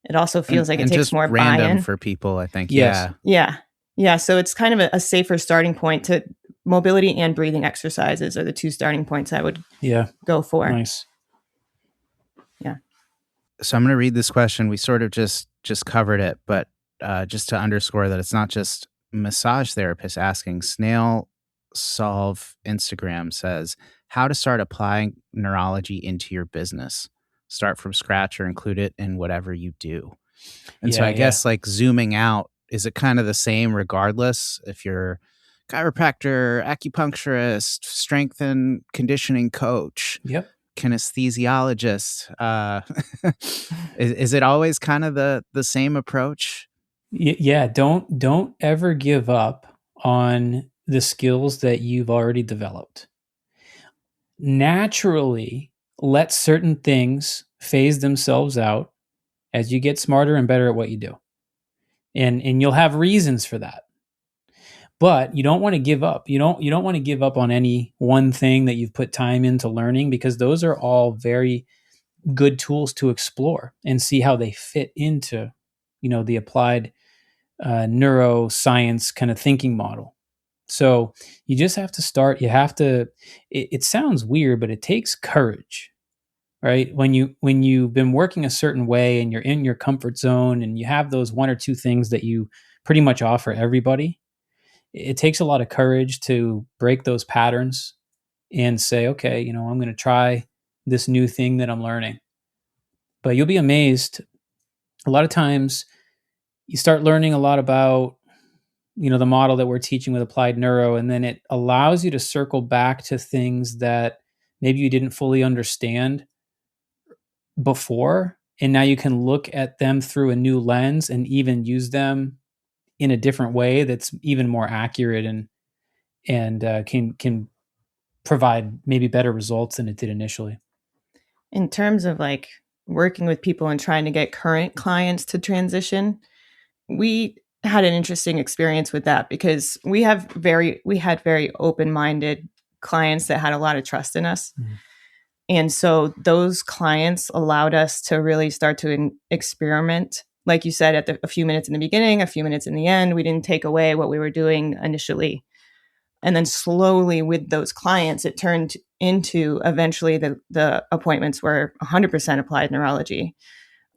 [SPEAKER 3] It also feels like it takes more
[SPEAKER 2] random
[SPEAKER 3] buy-in
[SPEAKER 2] for people, I think.
[SPEAKER 1] Yes.
[SPEAKER 3] Yeah. So it's kind of a safer starting point. To mobility and breathing exercises are the two starting points I would go for.
[SPEAKER 1] Nice.
[SPEAKER 3] Yeah.
[SPEAKER 2] So I'm going to read this question. We sort of just covered it, but just to underscore that it's not just massage therapists asking. Snail Solve Instagram says, how to start applying neurology into your business. Start from scratch or include it in whatever you do. And so I guess like zooming out, is it kind of the same regardless if you're chiropractor, acupuncturist, strength and conditioning coach?
[SPEAKER 1] Yep.
[SPEAKER 2] Kinesthesiologist. Is it always kind of the same approach?
[SPEAKER 1] Yeah. Don't ever give up on the skills that you've already developed. Naturally, let certain things phase themselves out as you get smarter and better at what you do. And you'll have reasons for that. But you don't want to give up. You don't want to give up on any one thing that you've put time into learning, because those are all very good tools to explore and see how they fit into, the applied neuroscience kind of thinking model. So you just have to start. You have to. It sounds weird, but it takes courage, right? When you've been working a certain way and you're in your comfort zone and you have those one or two things that you pretty much offer everybody, it takes a lot of courage to break those patterns and say, okay, I'm going to try this new thing that I'm learning. But you'll be amazed. A lot of times you start learning a lot about, the model that we're teaching with applied neuro, and then it allows you to circle back to things that maybe you didn't fully understand before. And now you can look at them through a new lens and even use them in a different way that's even more accurate and can provide maybe better results than it did initially.
[SPEAKER 3] In terms of like working with people and trying to get current clients to transition, we had an interesting experience with that because we had very open-minded clients that had a lot of trust in us. Mm-hmm. And so those clients allowed us to really start to experiment. Like you said, a few minutes in the beginning, a few minutes in the end, we didn't take away what we were doing initially. And then slowly with those clients, it turned into eventually the appointments were 100% applied neurology.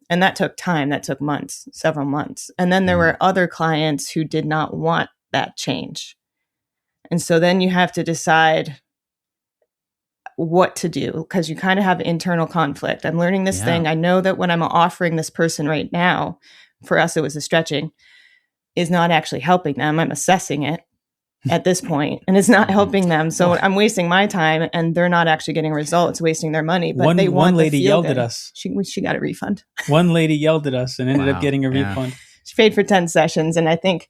[SPEAKER 3] And that took time. That took months, several months. And then there were other clients who did not want that change. And so then you have to decide what to do because you kind of have internal conflict. I'm learning this thing. I know that what I'm offering this person right now, for us, it was the stretching, is not actually helping them. I'm assessing it at this point, and it's not helping them. So I'm wasting my time, and they're not actually getting results, wasting their money. But one lady yelled at us. She got a refund.
[SPEAKER 1] One lady yelled at us and ended up getting a refund.
[SPEAKER 3] She paid for 10 sessions, and I think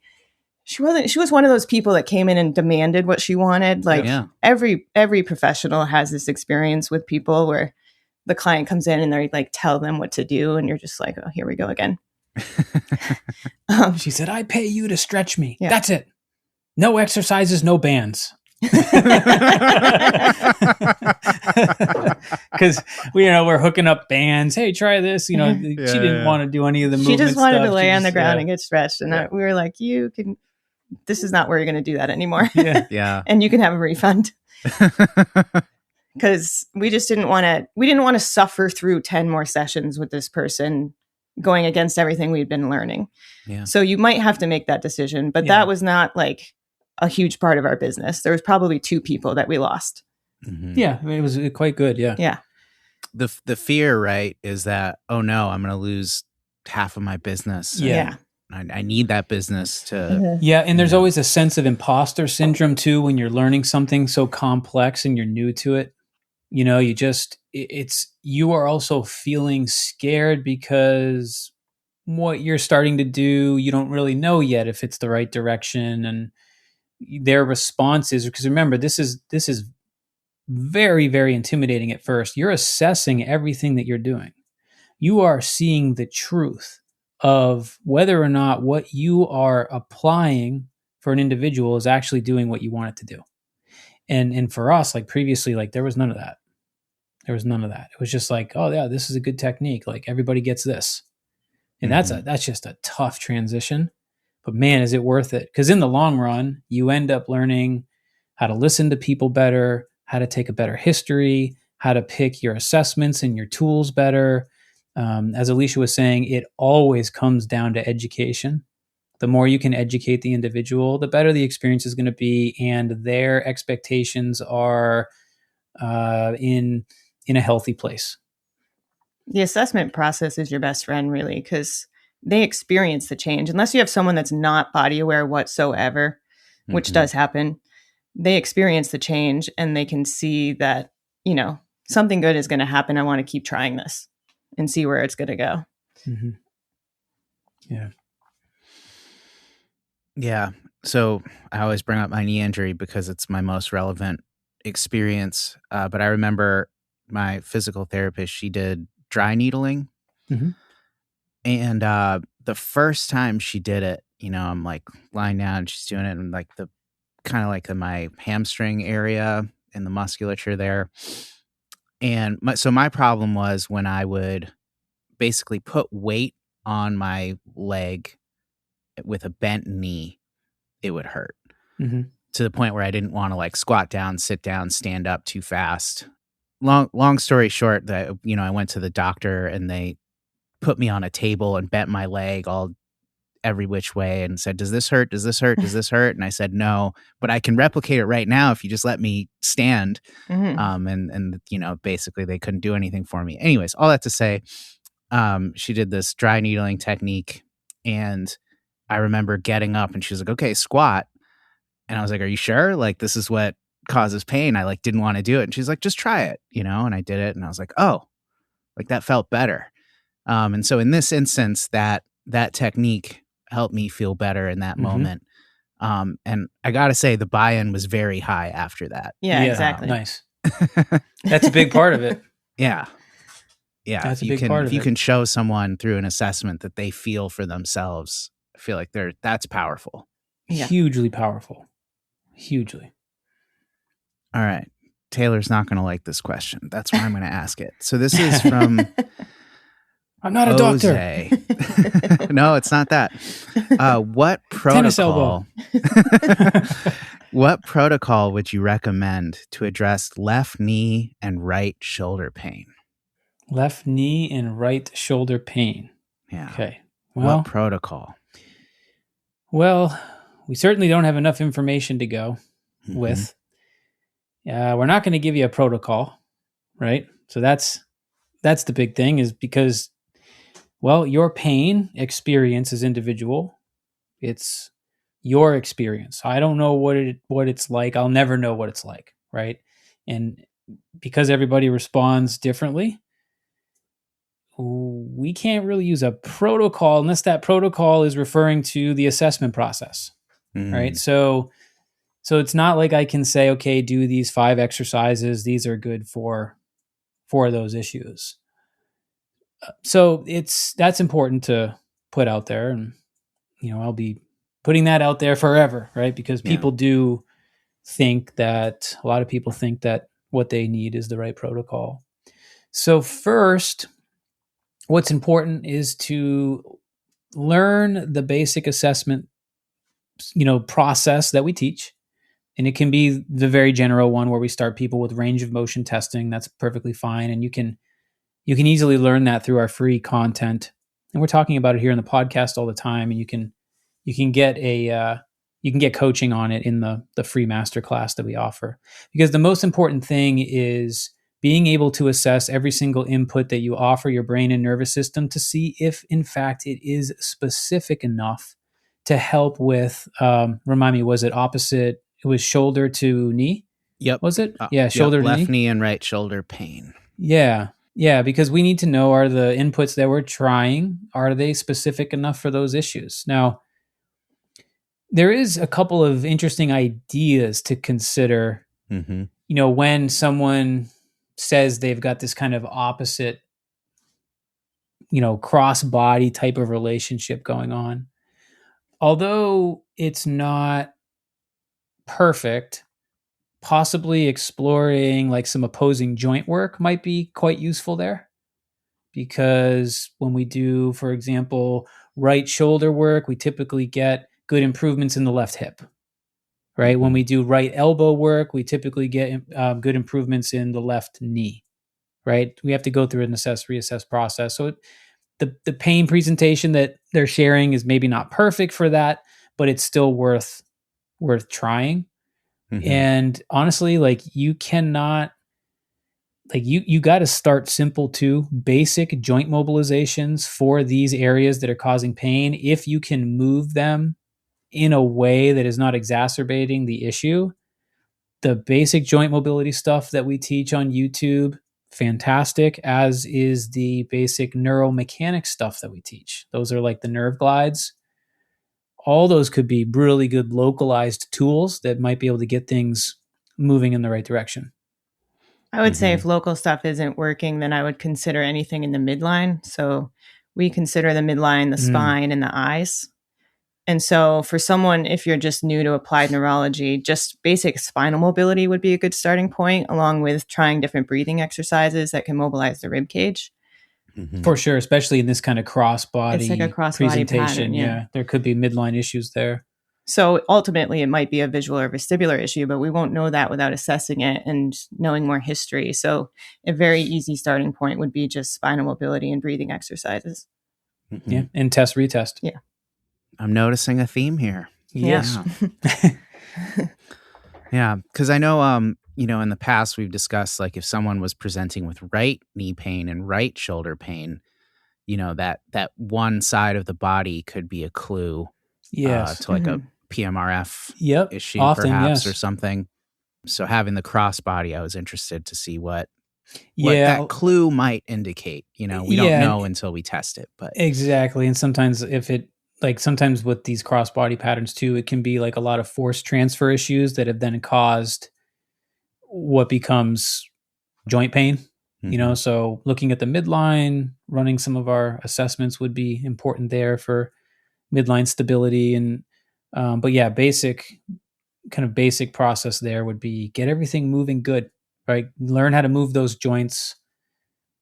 [SPEAKER 3] she was one of those people that came in and demanded what she wanted. Like every professional has this experience with people where the client comes in and they like tell them what to do, and you're just like, oh, here we go again.
[SPEAKER 1] She said, "I pay you to stretch me. Yeah. That's it. No exercises, no bands." Because we're hooking up bands. Hey, try this. She didn't want to do any of the movement.
[SPEAKER 3] She just wanted to lay on the ground and
[SPEAKER 1] get
[SPEAKER 3] get stretched. And we were like, this is not where you're going to do that anymore.
[SPEAKER 2] Yeah.
[SPEAKER 3] And you can have a refund. because we didn't want to suffer through 10 more sessions with this person going against everything we'd been learning.
[SPEAKER 2] Yeah.
[SPEAKER 3] So you might have to make that decision, but that was not like a huge part of our business. There was probably 2 people that we lost.
[SPEAKER 2] Mm-hmm.
[SPEAKER 1] Yeah, I mean, it was quite good. Yeah.
[SPEAKER 3] Yeah.
[SPEAKER 2] The fear, right, is that, oh no, I'm going to lose half of my business.
[SPEAKER 3] Yeah.
[SPEAKER 2] I need that business to.
[SPEAKER 1] Yeah, and there's always a sense of imposter syndrome too when you're learning something so complex and you're new to it. You know, you are also feeling scared because what you're starting to do, you don't really know yet if it's the right direction, and their responses, because remember, this is very, very intimidating at first. You're assessing everything that you're doing. You are seeing the truth of whether or not what you are applying for an individual is actually doing what you want it to do. And for us, like previously, like there was none of that. There was none of that. It was just like, oh yeah, this is a good technique. Like everybody gets this. And that's just a tough transition. But man, is it worth it? Because in the long run, you end up learning how to listen to people better, how to take a better history, how to pick your assessments and your tools better. As Alisha was saying, it always comes down to education. The more you can educate the individual, the better the experience is going to be, and their expectations are in a healthy place.
[SPEAKER 3] The assessment process is your best friend, really, because they experience the change. Unless you have someone that's not body aware whatsoever, which does happen, they experience the change and they can see that, you know, something good is going to happen. I want to keep trying this and see where it's going to go.
[SPEAKER 1] Mm-hmm. Yeah.
[SPEAKER 2] Yeah. So I always bring up my knee injury because it's my most relevant experience. But I remember my physical therapist, she did dry needling.
[SPEAKER 1] Mm-hmm.
[SPEAKER 2] And the first time she did it, you know, I'm like lying down and she's doing it in like the kind of like in my hamstring area in the musculature there. And so my problem was when I would basically put weight on my leg with a bent knee, it would hurt to the point where I didn't want to like squat down, sit down, stand up too fast. Long story short, that, you know, I went to the doctor and they put me on a table and bent my leg all every which way and said, does this hurt? Does this hurt? Does this hurt? And I said, no, but I can replicate it right now if you just let me stand. And you know, basically they couldn't do anything for me. Anyways, all that to say, she did this dry needling technique, and I remember getting up and she was like, okay, squat. And I was like, are you sure? Like, this is what causes pain. I like didn't want to do it. And she's like, just try it, you know? And I did it and I was like, oh, like that felt better. And so in this instance, that technique helped me feel better in that moment. And I got to say the buy-in was very high after that.
[SPEAKER 3] Yeah, exactly.
[SPEAKER 1] Nice. That's a big part of it.
[SPEAKER 2] Yeah. Yeah.
[SPEAKER 1] That's
[SPEAKER 2] if you can show someone through an assessment that they feel for themselves, I feel like that's powerful.
[SPEAKER 3] Yeah.
[SPEAKER 1] Hugely powerful. Hugely.
[SPEAKER 2] All right. Taylor's not going to like this question. That's why I'm going to ask it. So this is from
[SPEAKER 1] I'm not a doctor.
[SPEAKER 2] No, it's not that. What protocol? What protocol would you recommend to address left knee and right shoulder pain?
[SPEAKER 1] Left knee and right shoulder pain.
[SPEAKER 2] Yeah.
[SPEAKER 1] Okay. Well,
[SPEAKER 2] what protocol?
[SPEAKER 1] Well, we certainly don't have enough information to go with. We're not going to give you a protocol, right? So that's the big thing, is because, well, your pain experience is individual. It's your experience. I don't know what it's like. I'll never know what it's like, right? And because everybody responds differently, we can't really use a protocol unless that protocol is referring to the assessment process, right? So it's not like I can say, okay, do these 5 exercises. These are good for those issues. So that's important to put out there, and you know, I'll be putting that out there forever, right? Because people do think that, a lot of people think that what they need is the right protocol. So first, what's important is to learn the basic assessment, you know, process that we teach. And it can be the very general one where we start people with range of motion testing. That's perfectly fine. And you can easily learn that through our free content. And we're talking about it here in the podcast all the time. And you can get coaching on it in the free masterclass that we offer. Because the most important thing is being able to assess every single input that you offer your brain and nervous system to see if, in fact, it is specific enough to help with, remind me, was it opposite? It was shoulder to knee?
[SPEAKER 2] Yep.
[SPEAKER 1] Was it? Yeah, shoulder to knee.
[SPEAKER 2] Left knee and right shoulder pain.
[SPEAKER 1] Yeah. Yeah, because we need to know, are the inputs that we're trying, are they specific enough for those issues? Now, there is a couple of interesting ideas to consider, when someone says they've got this kind of opposite, cross-body type of relationship going on. Although it's not perfect, possibly exploring like some opposing joint work might be quite useful there. Because when we do, for example, right shoulder work, we typically get good improvements in the left hip, right? When we do right elbow work, we typically get good improvements in the left knee, right? We have to go through an reassess process. So the pain presentation that they're sharing is maybe not perfect for that, but it's still worth trying. And honestly, like you cannot, like you got to start simple too. Basic joint mobilizations for these areas that are causing pain. If you can move them in a way that is not exacerbating the issue, the basic joint mobility stuff that we teach on YouTube, fantastic, as is the basic neuromechanics stuff that we teach. Those are like the nerve glides. All those could be really good localized tools that might be able to get things moving in the right direction.
[SPEAKER 3] I would say if local stuff isn't working, then I would consider anything in the midline. So we consider the midline, the spine, and the eyes. And so for someone, if you're just new to applied neurology, just basic spinal mobility would be a good starting point, along with trying different breathing exercises that can mobilize the rib cage.
[SPEAKER 1] For sure, especially in this kind of cross-body,
[SPEAKER 3] it's like a cross-body
[SPEAKER 1] presentation.
[SPEAKER 3] Pattern,
[SPEAKER 1] yeah, there could be midline issues there.
[SPEAKER 3] So ultimately, it might be a visual or vestibular issue, but we won't know that without assessing it and knowing more history. So a very easy starting point would be just spinal mobility and breathing exercises.
[SPEAKER 1] Yeah, and retest.
[SPEAKER 3] Yeah.
[SPEAKER 2] I'm noticing a theme here.
[SPEAKER 1] Yes.
[SPEAKER 2] Yeah, because I know, in the past we've discussed, like, if someone was presenting with right knee pain and right shoulder pain, that one side of the body could be a clue to like a PMRF issue,
[SPEAKER 1] often,
[SPEAKER 2] perhaps, or something. So having the crossbody, I was interested to see what that clue might indicate. We don't know until we test it. But
[SPEAKER 1] exactly, and sometimes sometimes with these cross-body patterns too, it can be like a lot of force transfer issues that have then caused what becomes joint pain. So looking at the midline, running some of our assessments would be important there for midline stability. And but yeah, basic process there would be get everything moving good, right? Learn how to move those joints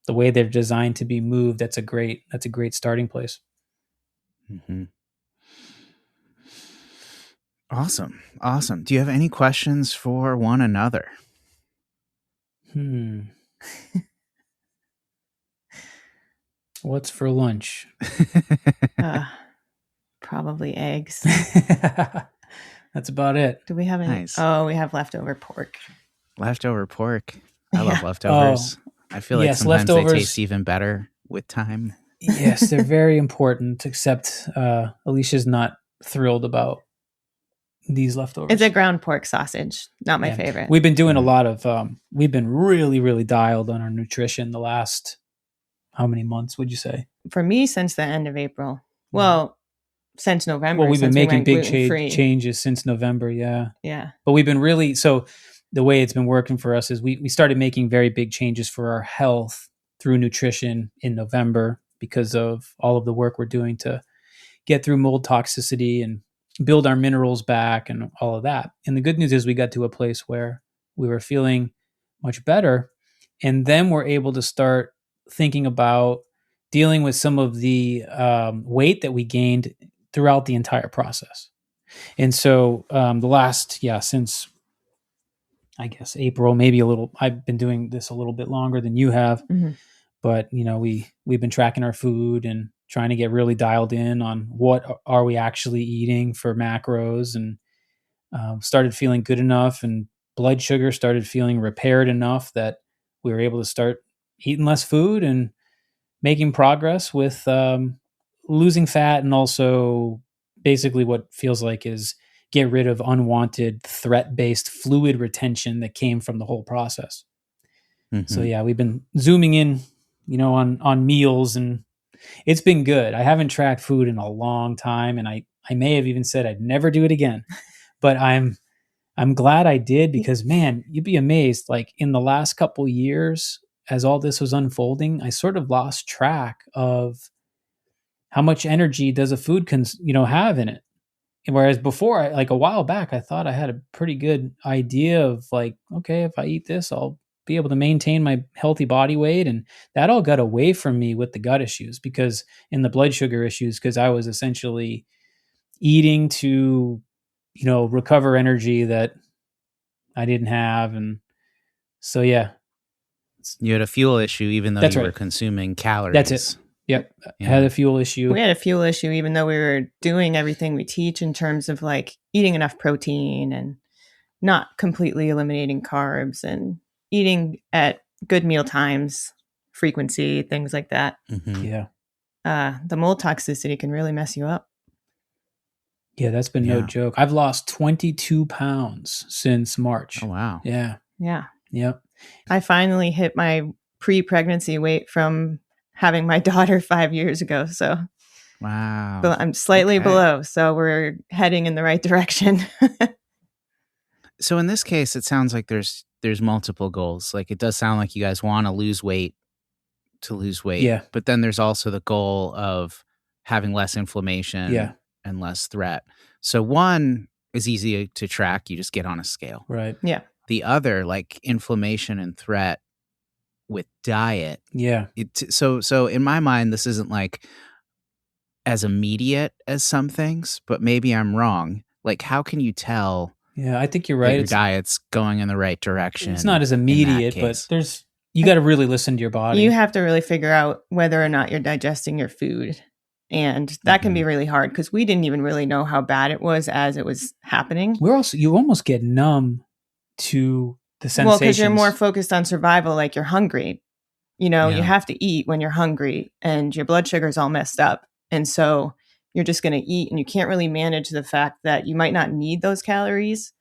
[SPEAKER 1] the way they're designed to be moved. That's a great starting place.
[SPEAKER 2] Awesome. Do you have any questions for one another?
[SPEAKER 1] What's for lunch?
[SPEAKER 3] Probably eggs.
[SPEAKER 1] That's about it.
[SPEAKER 3] Do we have any?
[SPEAKER 2] Nice.
[SPEAKER 3] Oh, we have leftover pork.
[SPEAKER 2] Leftover pork. I love leftovers. I feel like sometimes leftovers, they taste even better with time.
[SPEAKER 1] Yes, they're very important, except Alicia's not thrilled about these leftovers.
[SPEAKER 3] It's a ground pork sausage. Not my favorite.
[SPEAKER 1] We've been doing a lot of, we've been really, really dialed on our nutrition the last, how many months would you say?
[SPEAKER 3] For me, since the end of April. Well, since November.
[SPEAKER 1] Well, we've been making big changes since November, yeah. But we've been really, so the way it's been working for us is we started making very big changes for our health through nutrition in November because of all of the work we're doing to get through mold toxicity and build our minerals back and all of that. And the good news is we got to a place where we were feeling much better. And then we're able to start thinking about dealing with some of the weight that we gained throughout the entire process. And so the last, since I guess April, maybe a little. I've been doing this a little bit longer than you have, but we've been tracking our food and trying to get really dialed in on what are we actually eating for macros, and started feeling good enough, and blood sugar started feeling repaired enough that we were able to start eating less food and making progress with losing fat, and also basically what feels like is get rid of unwanted threat-based fluid retention that came from the whole process. So yeah, we've been zooming in, on meals, and it's been good. I haven't tracked food in a long time, and I may have even said I'd never do it again, but I'm glad I did, because man, you'd be amazed. Like in the last couple years, as all this was unfolding, I sort of lost track of how much energy does a food have in it. Whereas before, like a while back, I thought I had a pretty good idea of like, okay, if I eat this, I'll be able to maintain my healthy body weight. And that all got away from me with the gut issues, because in the blood sugar issues, because I was essentially eating to, recover energy that I didn't have. And so, yeah.
[SPEAKER 2] You had a fuel issue, even though you were consuming calories.
[SPEAKER 1] That's it. Yep. Yeah. Had a fuel issue.
[SPEAKER 3] We had a fuel issue, even though we were doing everything we teach in terms of like eating enough protein and not completely eliminating carbs and eating at good meal times, frequency, things like that.
[SPEAKER 1] Yeah.
[SPEAKER 3] The mold toxicity can really mess you up.
[SPEAKER 1] Yeah, that's been no joke. I've lost 22 pounds since March.
[SPEAKER 2] Oh, wow.
[SPEAKER 1] Yeah.
[SPEAKER 3] Yeah.
[SPEAKER 1] Yep.
[SPEAKER 3] I finally hit my pre-pregnancy weight from having my daughter 5 years ago. So
[SPEAKER 2] wow.
[SPEAKER 3] But I'm slightly below. So we're heading in the right direction.
[SPEAKER 2] So in this case, it sounds like there's multiple goals. Like it does sound like you guys want to lose weight.
[SPEAKER 1] Yeah.
[SPEAKER 2] But then there's also the goal of having less inflammation and less threat. So one is easy to track. You just get on a scale.
[SPEAKER 1] Right.
[SPEAKER 3] Yeah.
[SPEAKER 2] The other, like inflammation and threat with diet.
[SPEAKER 1] Yeah.
[SPEAKER 2] So in my mind, this isn't like as immediate as some things, but maybe I'm wrong. Like how can you tell?
[SPEAKER 1] Yeah, I think you're right.
[SPEAKER 2] Your diet's going in the right direction.
[SPEAKER 1] It's not as immediate, but you got to really listen to your body.
[SPEAKER 3] You have to really figure out whether or not you're digesting your food. And that can be really hard, because we didn't even really know how bad it was as it was happening.
[SPEAKER 1] You almost get numb to the sensations.
[SPEAKER 3] Well, because you're more focused on survival, like you're hungry. You have to eat when you're hungry, and your blood sugar is all messed up. And so you're just going to eat, and you can't really manage the fact that you might not need those calories,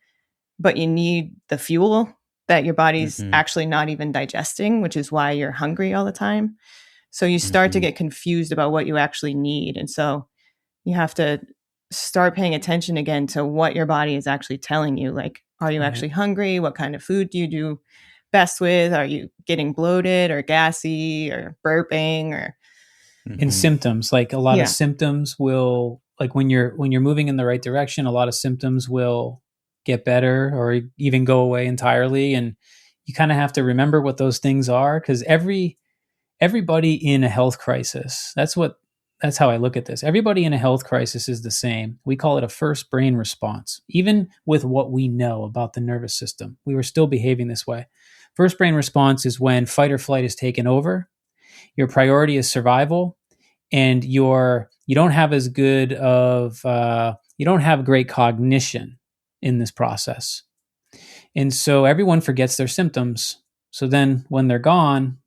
[SPEAKER 3] but you need the fuel that your body's actually not even digesting, which is why you're hungry all the time. So you start to get confused about what you actually need. And so you have to start paying attention again to what your body is actually telling you. Like, are you actually hungry? What kind of food do you do best with? Are you getting bloated or gassy or burping or...
[SPEAKER 1] And symptoms, like a lot of symptoms will, like when you're moving in the right direction, a lot of symptoms will get better or even go away entirely. And you kind of have to remember what those things are, because everybody in a health crisis, that's how I look at this. Everybody in a health crisis is the same. We call it a first brain response. Even with what we know about the nervous system, we were still behaving this way. First brain response is when fight or flight is taken over. Your priority is survival, and you don't have as good of you don't have great cognition in this process, and so everyone forgets their symptoms. So then, when they're gone,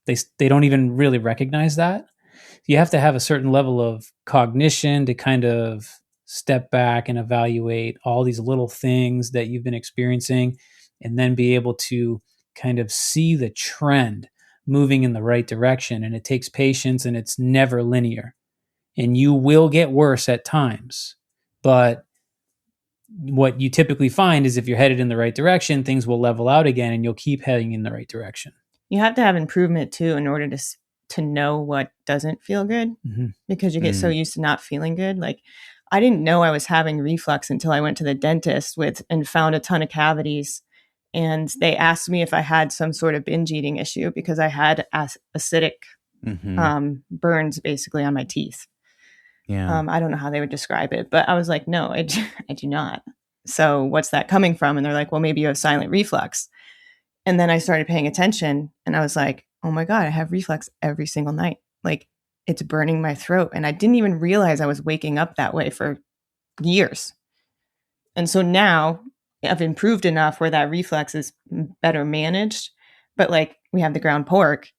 [SPEAKER 1] they don't even really recognize that. You have to have a certain level of cognition to kind of step back and evaluate all these little things that you've been experiencing, and then be able to kind of see the trend moving in the right direction. And it takes patience, and it's never linear, and you will get worse at times. But what you typically find is if you're headed in the right direction, things will level out again, and you'll keep heading in the right direction.
[SPEAKER 3] You have to have improvement too in order to know what doesn't feel good, because you get so used to not feeling good. Like I didn't know I was having reflux until I went to the dentist and found a ton of cavities. And they asked me if I had some sort of binge eating issue, because I had acidic burns basically on my teeth.
[SPEAKER 2] Yeah.
[SPEAKER 3] I don't know how they would describe it, but I was like, no, I do not. So what's that coming from? And they're like, well, maybe you have silent reflux. And then I started paying attention and I was like, oh my God, I have reflux every single night. Like it's burning my throat. And I didn't even realize I was waking up that way for years. And so now I've improved enough where that reflux is better managed. But like we have the ground pork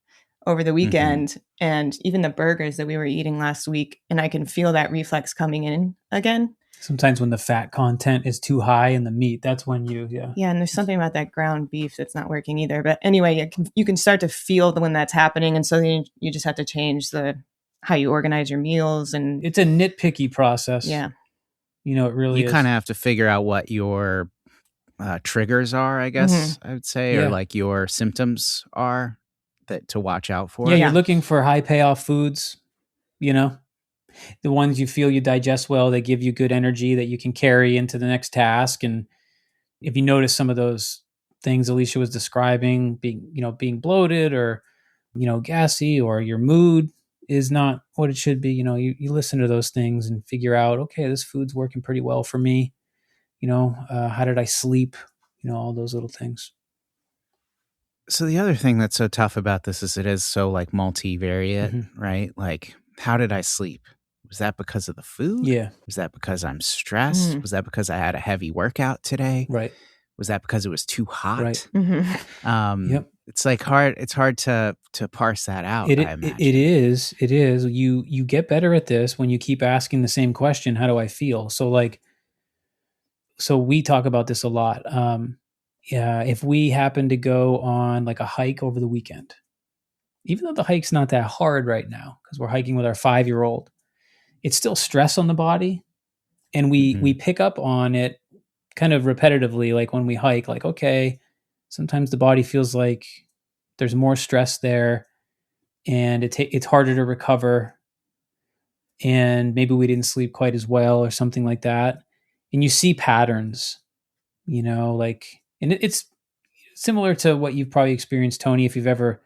[SPEAKER 3] over the weekend and even the burgers that we were eating last week. And I can feel that reflux coming in again.
[SPEAKER 1] Sometimes when the fat content is too high in the meat, that's when
[SPEAKER 3] Yeah, and there's something about that ground beef that's not working either. But anyway, you can start to feel when that's happening. And so then you just have to change how you organize your meals. And
[SPEAKER 1] it's a nitpicky process.
[SPEAKER 3] Yeah.
[SPEAKER 1] You know, it really
[SPEAKER 2] You kind of have to figure out what your triggers are, I guess I would say, or like your symptoms are that to watch out for.
[SPEAKER 1] Yeah, you're looking for high payoff foods, you know, the ones you feel you digest well, they give you good energy that you can carry into the next task. And if you notice some of those things Alisha was describing, being bloated or, gassy, or your mood is not what it should be, you listen to those things and figure out, okay, this food's working pretty well for me. How did I sleep? All those little things.
[SPEAKER 2] So the other thing that's so tough about this is it is so like multivariate, right? Like, how did I sleep? Was that because of the food?
[SPEAKER 1] Yeah.
[SPEAKER 2] Was that because I'm stressed? Was that because I had a heavy workout today?
[SPEAKER 1] Right.
[SPEAKER 2] Was that because it was too hot?
[SPEAKER 1] Right.
[SPEAKER 2] Yep. It's like hard. It's hard to parse that out. I imagine.
[SPEAKER 1] It is. You get better at this when you keep asking the same question. How do I feel? So we talk about this a lot. If we happen to go on like a hike over the weekend, even though the hike's not that hard right now because we're hiking with our 5-year-old, it's still stress on the body. And we pick up on it kind of repetitively, like when we hike, like, okay, sometimes the body feels like there's more stress there and it's harder to recover. And maybe we didn't sleep quite as well or something like that. And you see patterns, and it's similar to what you've probably experienced, Tony, if you've ever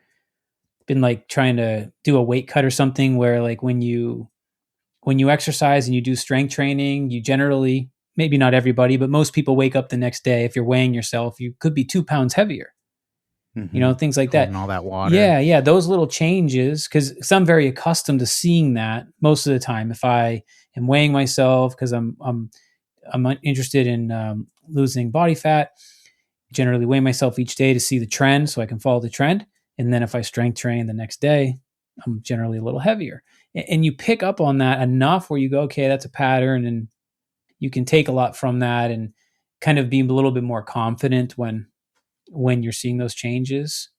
[SPEAKER 1] been like trying to do a weight cut or something where like when you exercise and you do strength training, you generally, maybe not everybody, but most people wake up the next day. If you're weighing yourself, you could be 2 pounds heavier, things like that.
[SPEAKER 2] And all that water.
[SPEAKER 1] Yeah. Those little changes, because I'm very accustomed to seeing that most of the time. If I am weighing myself, because I'm interested in losing body fat, generally weigh myself each day to see the trend so I can follow the trend. And then if I strength train the next day, I'm generally a little heavier. And you pick up on that enough where you go, okay, that's a pattern. And you can take a lot from that and kind of be a little bit more confident when you're seeing those changes.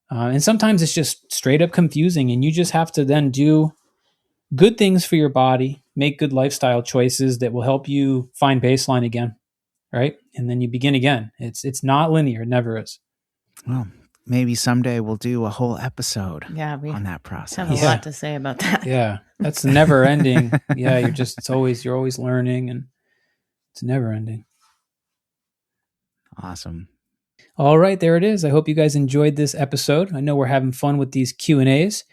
[SPEAKER 1] And sometimes it's just straight up confusing and you just have to then do good things for your body, make good lifestyle choices that will help you find baseline again. Right. And then you begin again. It's not linear. It never is.
[SPEAKER 2] Well, maybe someday we'll do a whole episode on that process.
[SPEAKER 3] Have a lot to say about that.
[SPEAKER 1] Yeah. That's never ending. Yeah. You're always learning and it's never ending.
[SPEAKER 2] Awesome.
[SPEAKER 1] All right. There it is. I hope you guys enjoyed this episode. I know we're having fun with these Q&As.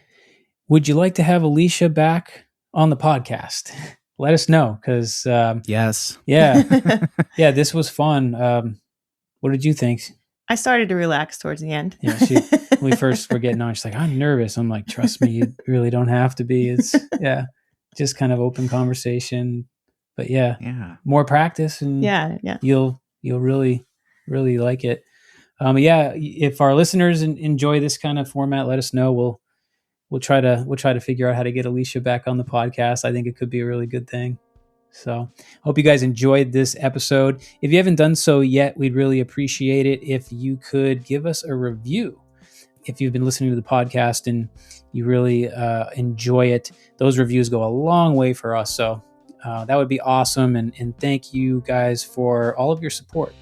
[SPEAKER 1] Would you like to have Alisha back on the podcast? Let us know because
[SPEAKER 2] yes.
[SPEAKER 1] Yeah. Yeah, this was fun. What did you think?
[SPEAKER 3] I started to relax towards the end.
[SPEAKER 1] Yeah, when we first were getting on, she's like, I'm nervous. I'm like, trust me, you really don't have to be. It's just kind of open conversation. But yeah. More practice and you'll really, really like it. If our listeners enjoy this kind of format, let us know. We'll try to figure out how to get Alisha back on the podcast. I think it could be a really good thing. So hope you guys enjoyed this episode. If you haven't done so yet, we'd really appreciate it if you could give us a review. If you've been listening to the podcast and you really enjoy it, those reviews go a long way for us. So that would be awesome. And thank you guys for all of your support.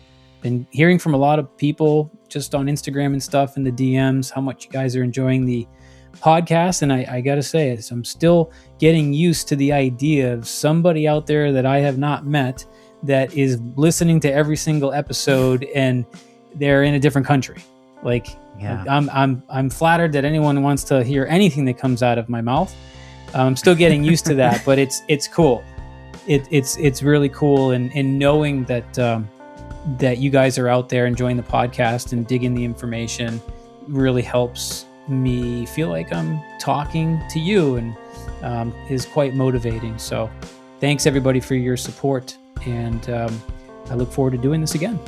[SPEAKER 1] Been hearing from a lot of people just on Instagram and stuff in the DMs, how much you guys are enjoying the podcast. And I got to say, I'm still getting used to the idea of somebody out there that I have not met that is listening to every single episode and they're in a different country. I'm flattered that anyone wants to hear anything that comes out of my mouth. I'm still getting used to that, but it's cool. it's really cool, and knowing that that you guys are out there enjoying the podcast and digging the information really helps me feel like I'm talking to you, and is quite motivating. So thanks everybody for your support, and I look forward to doing this again.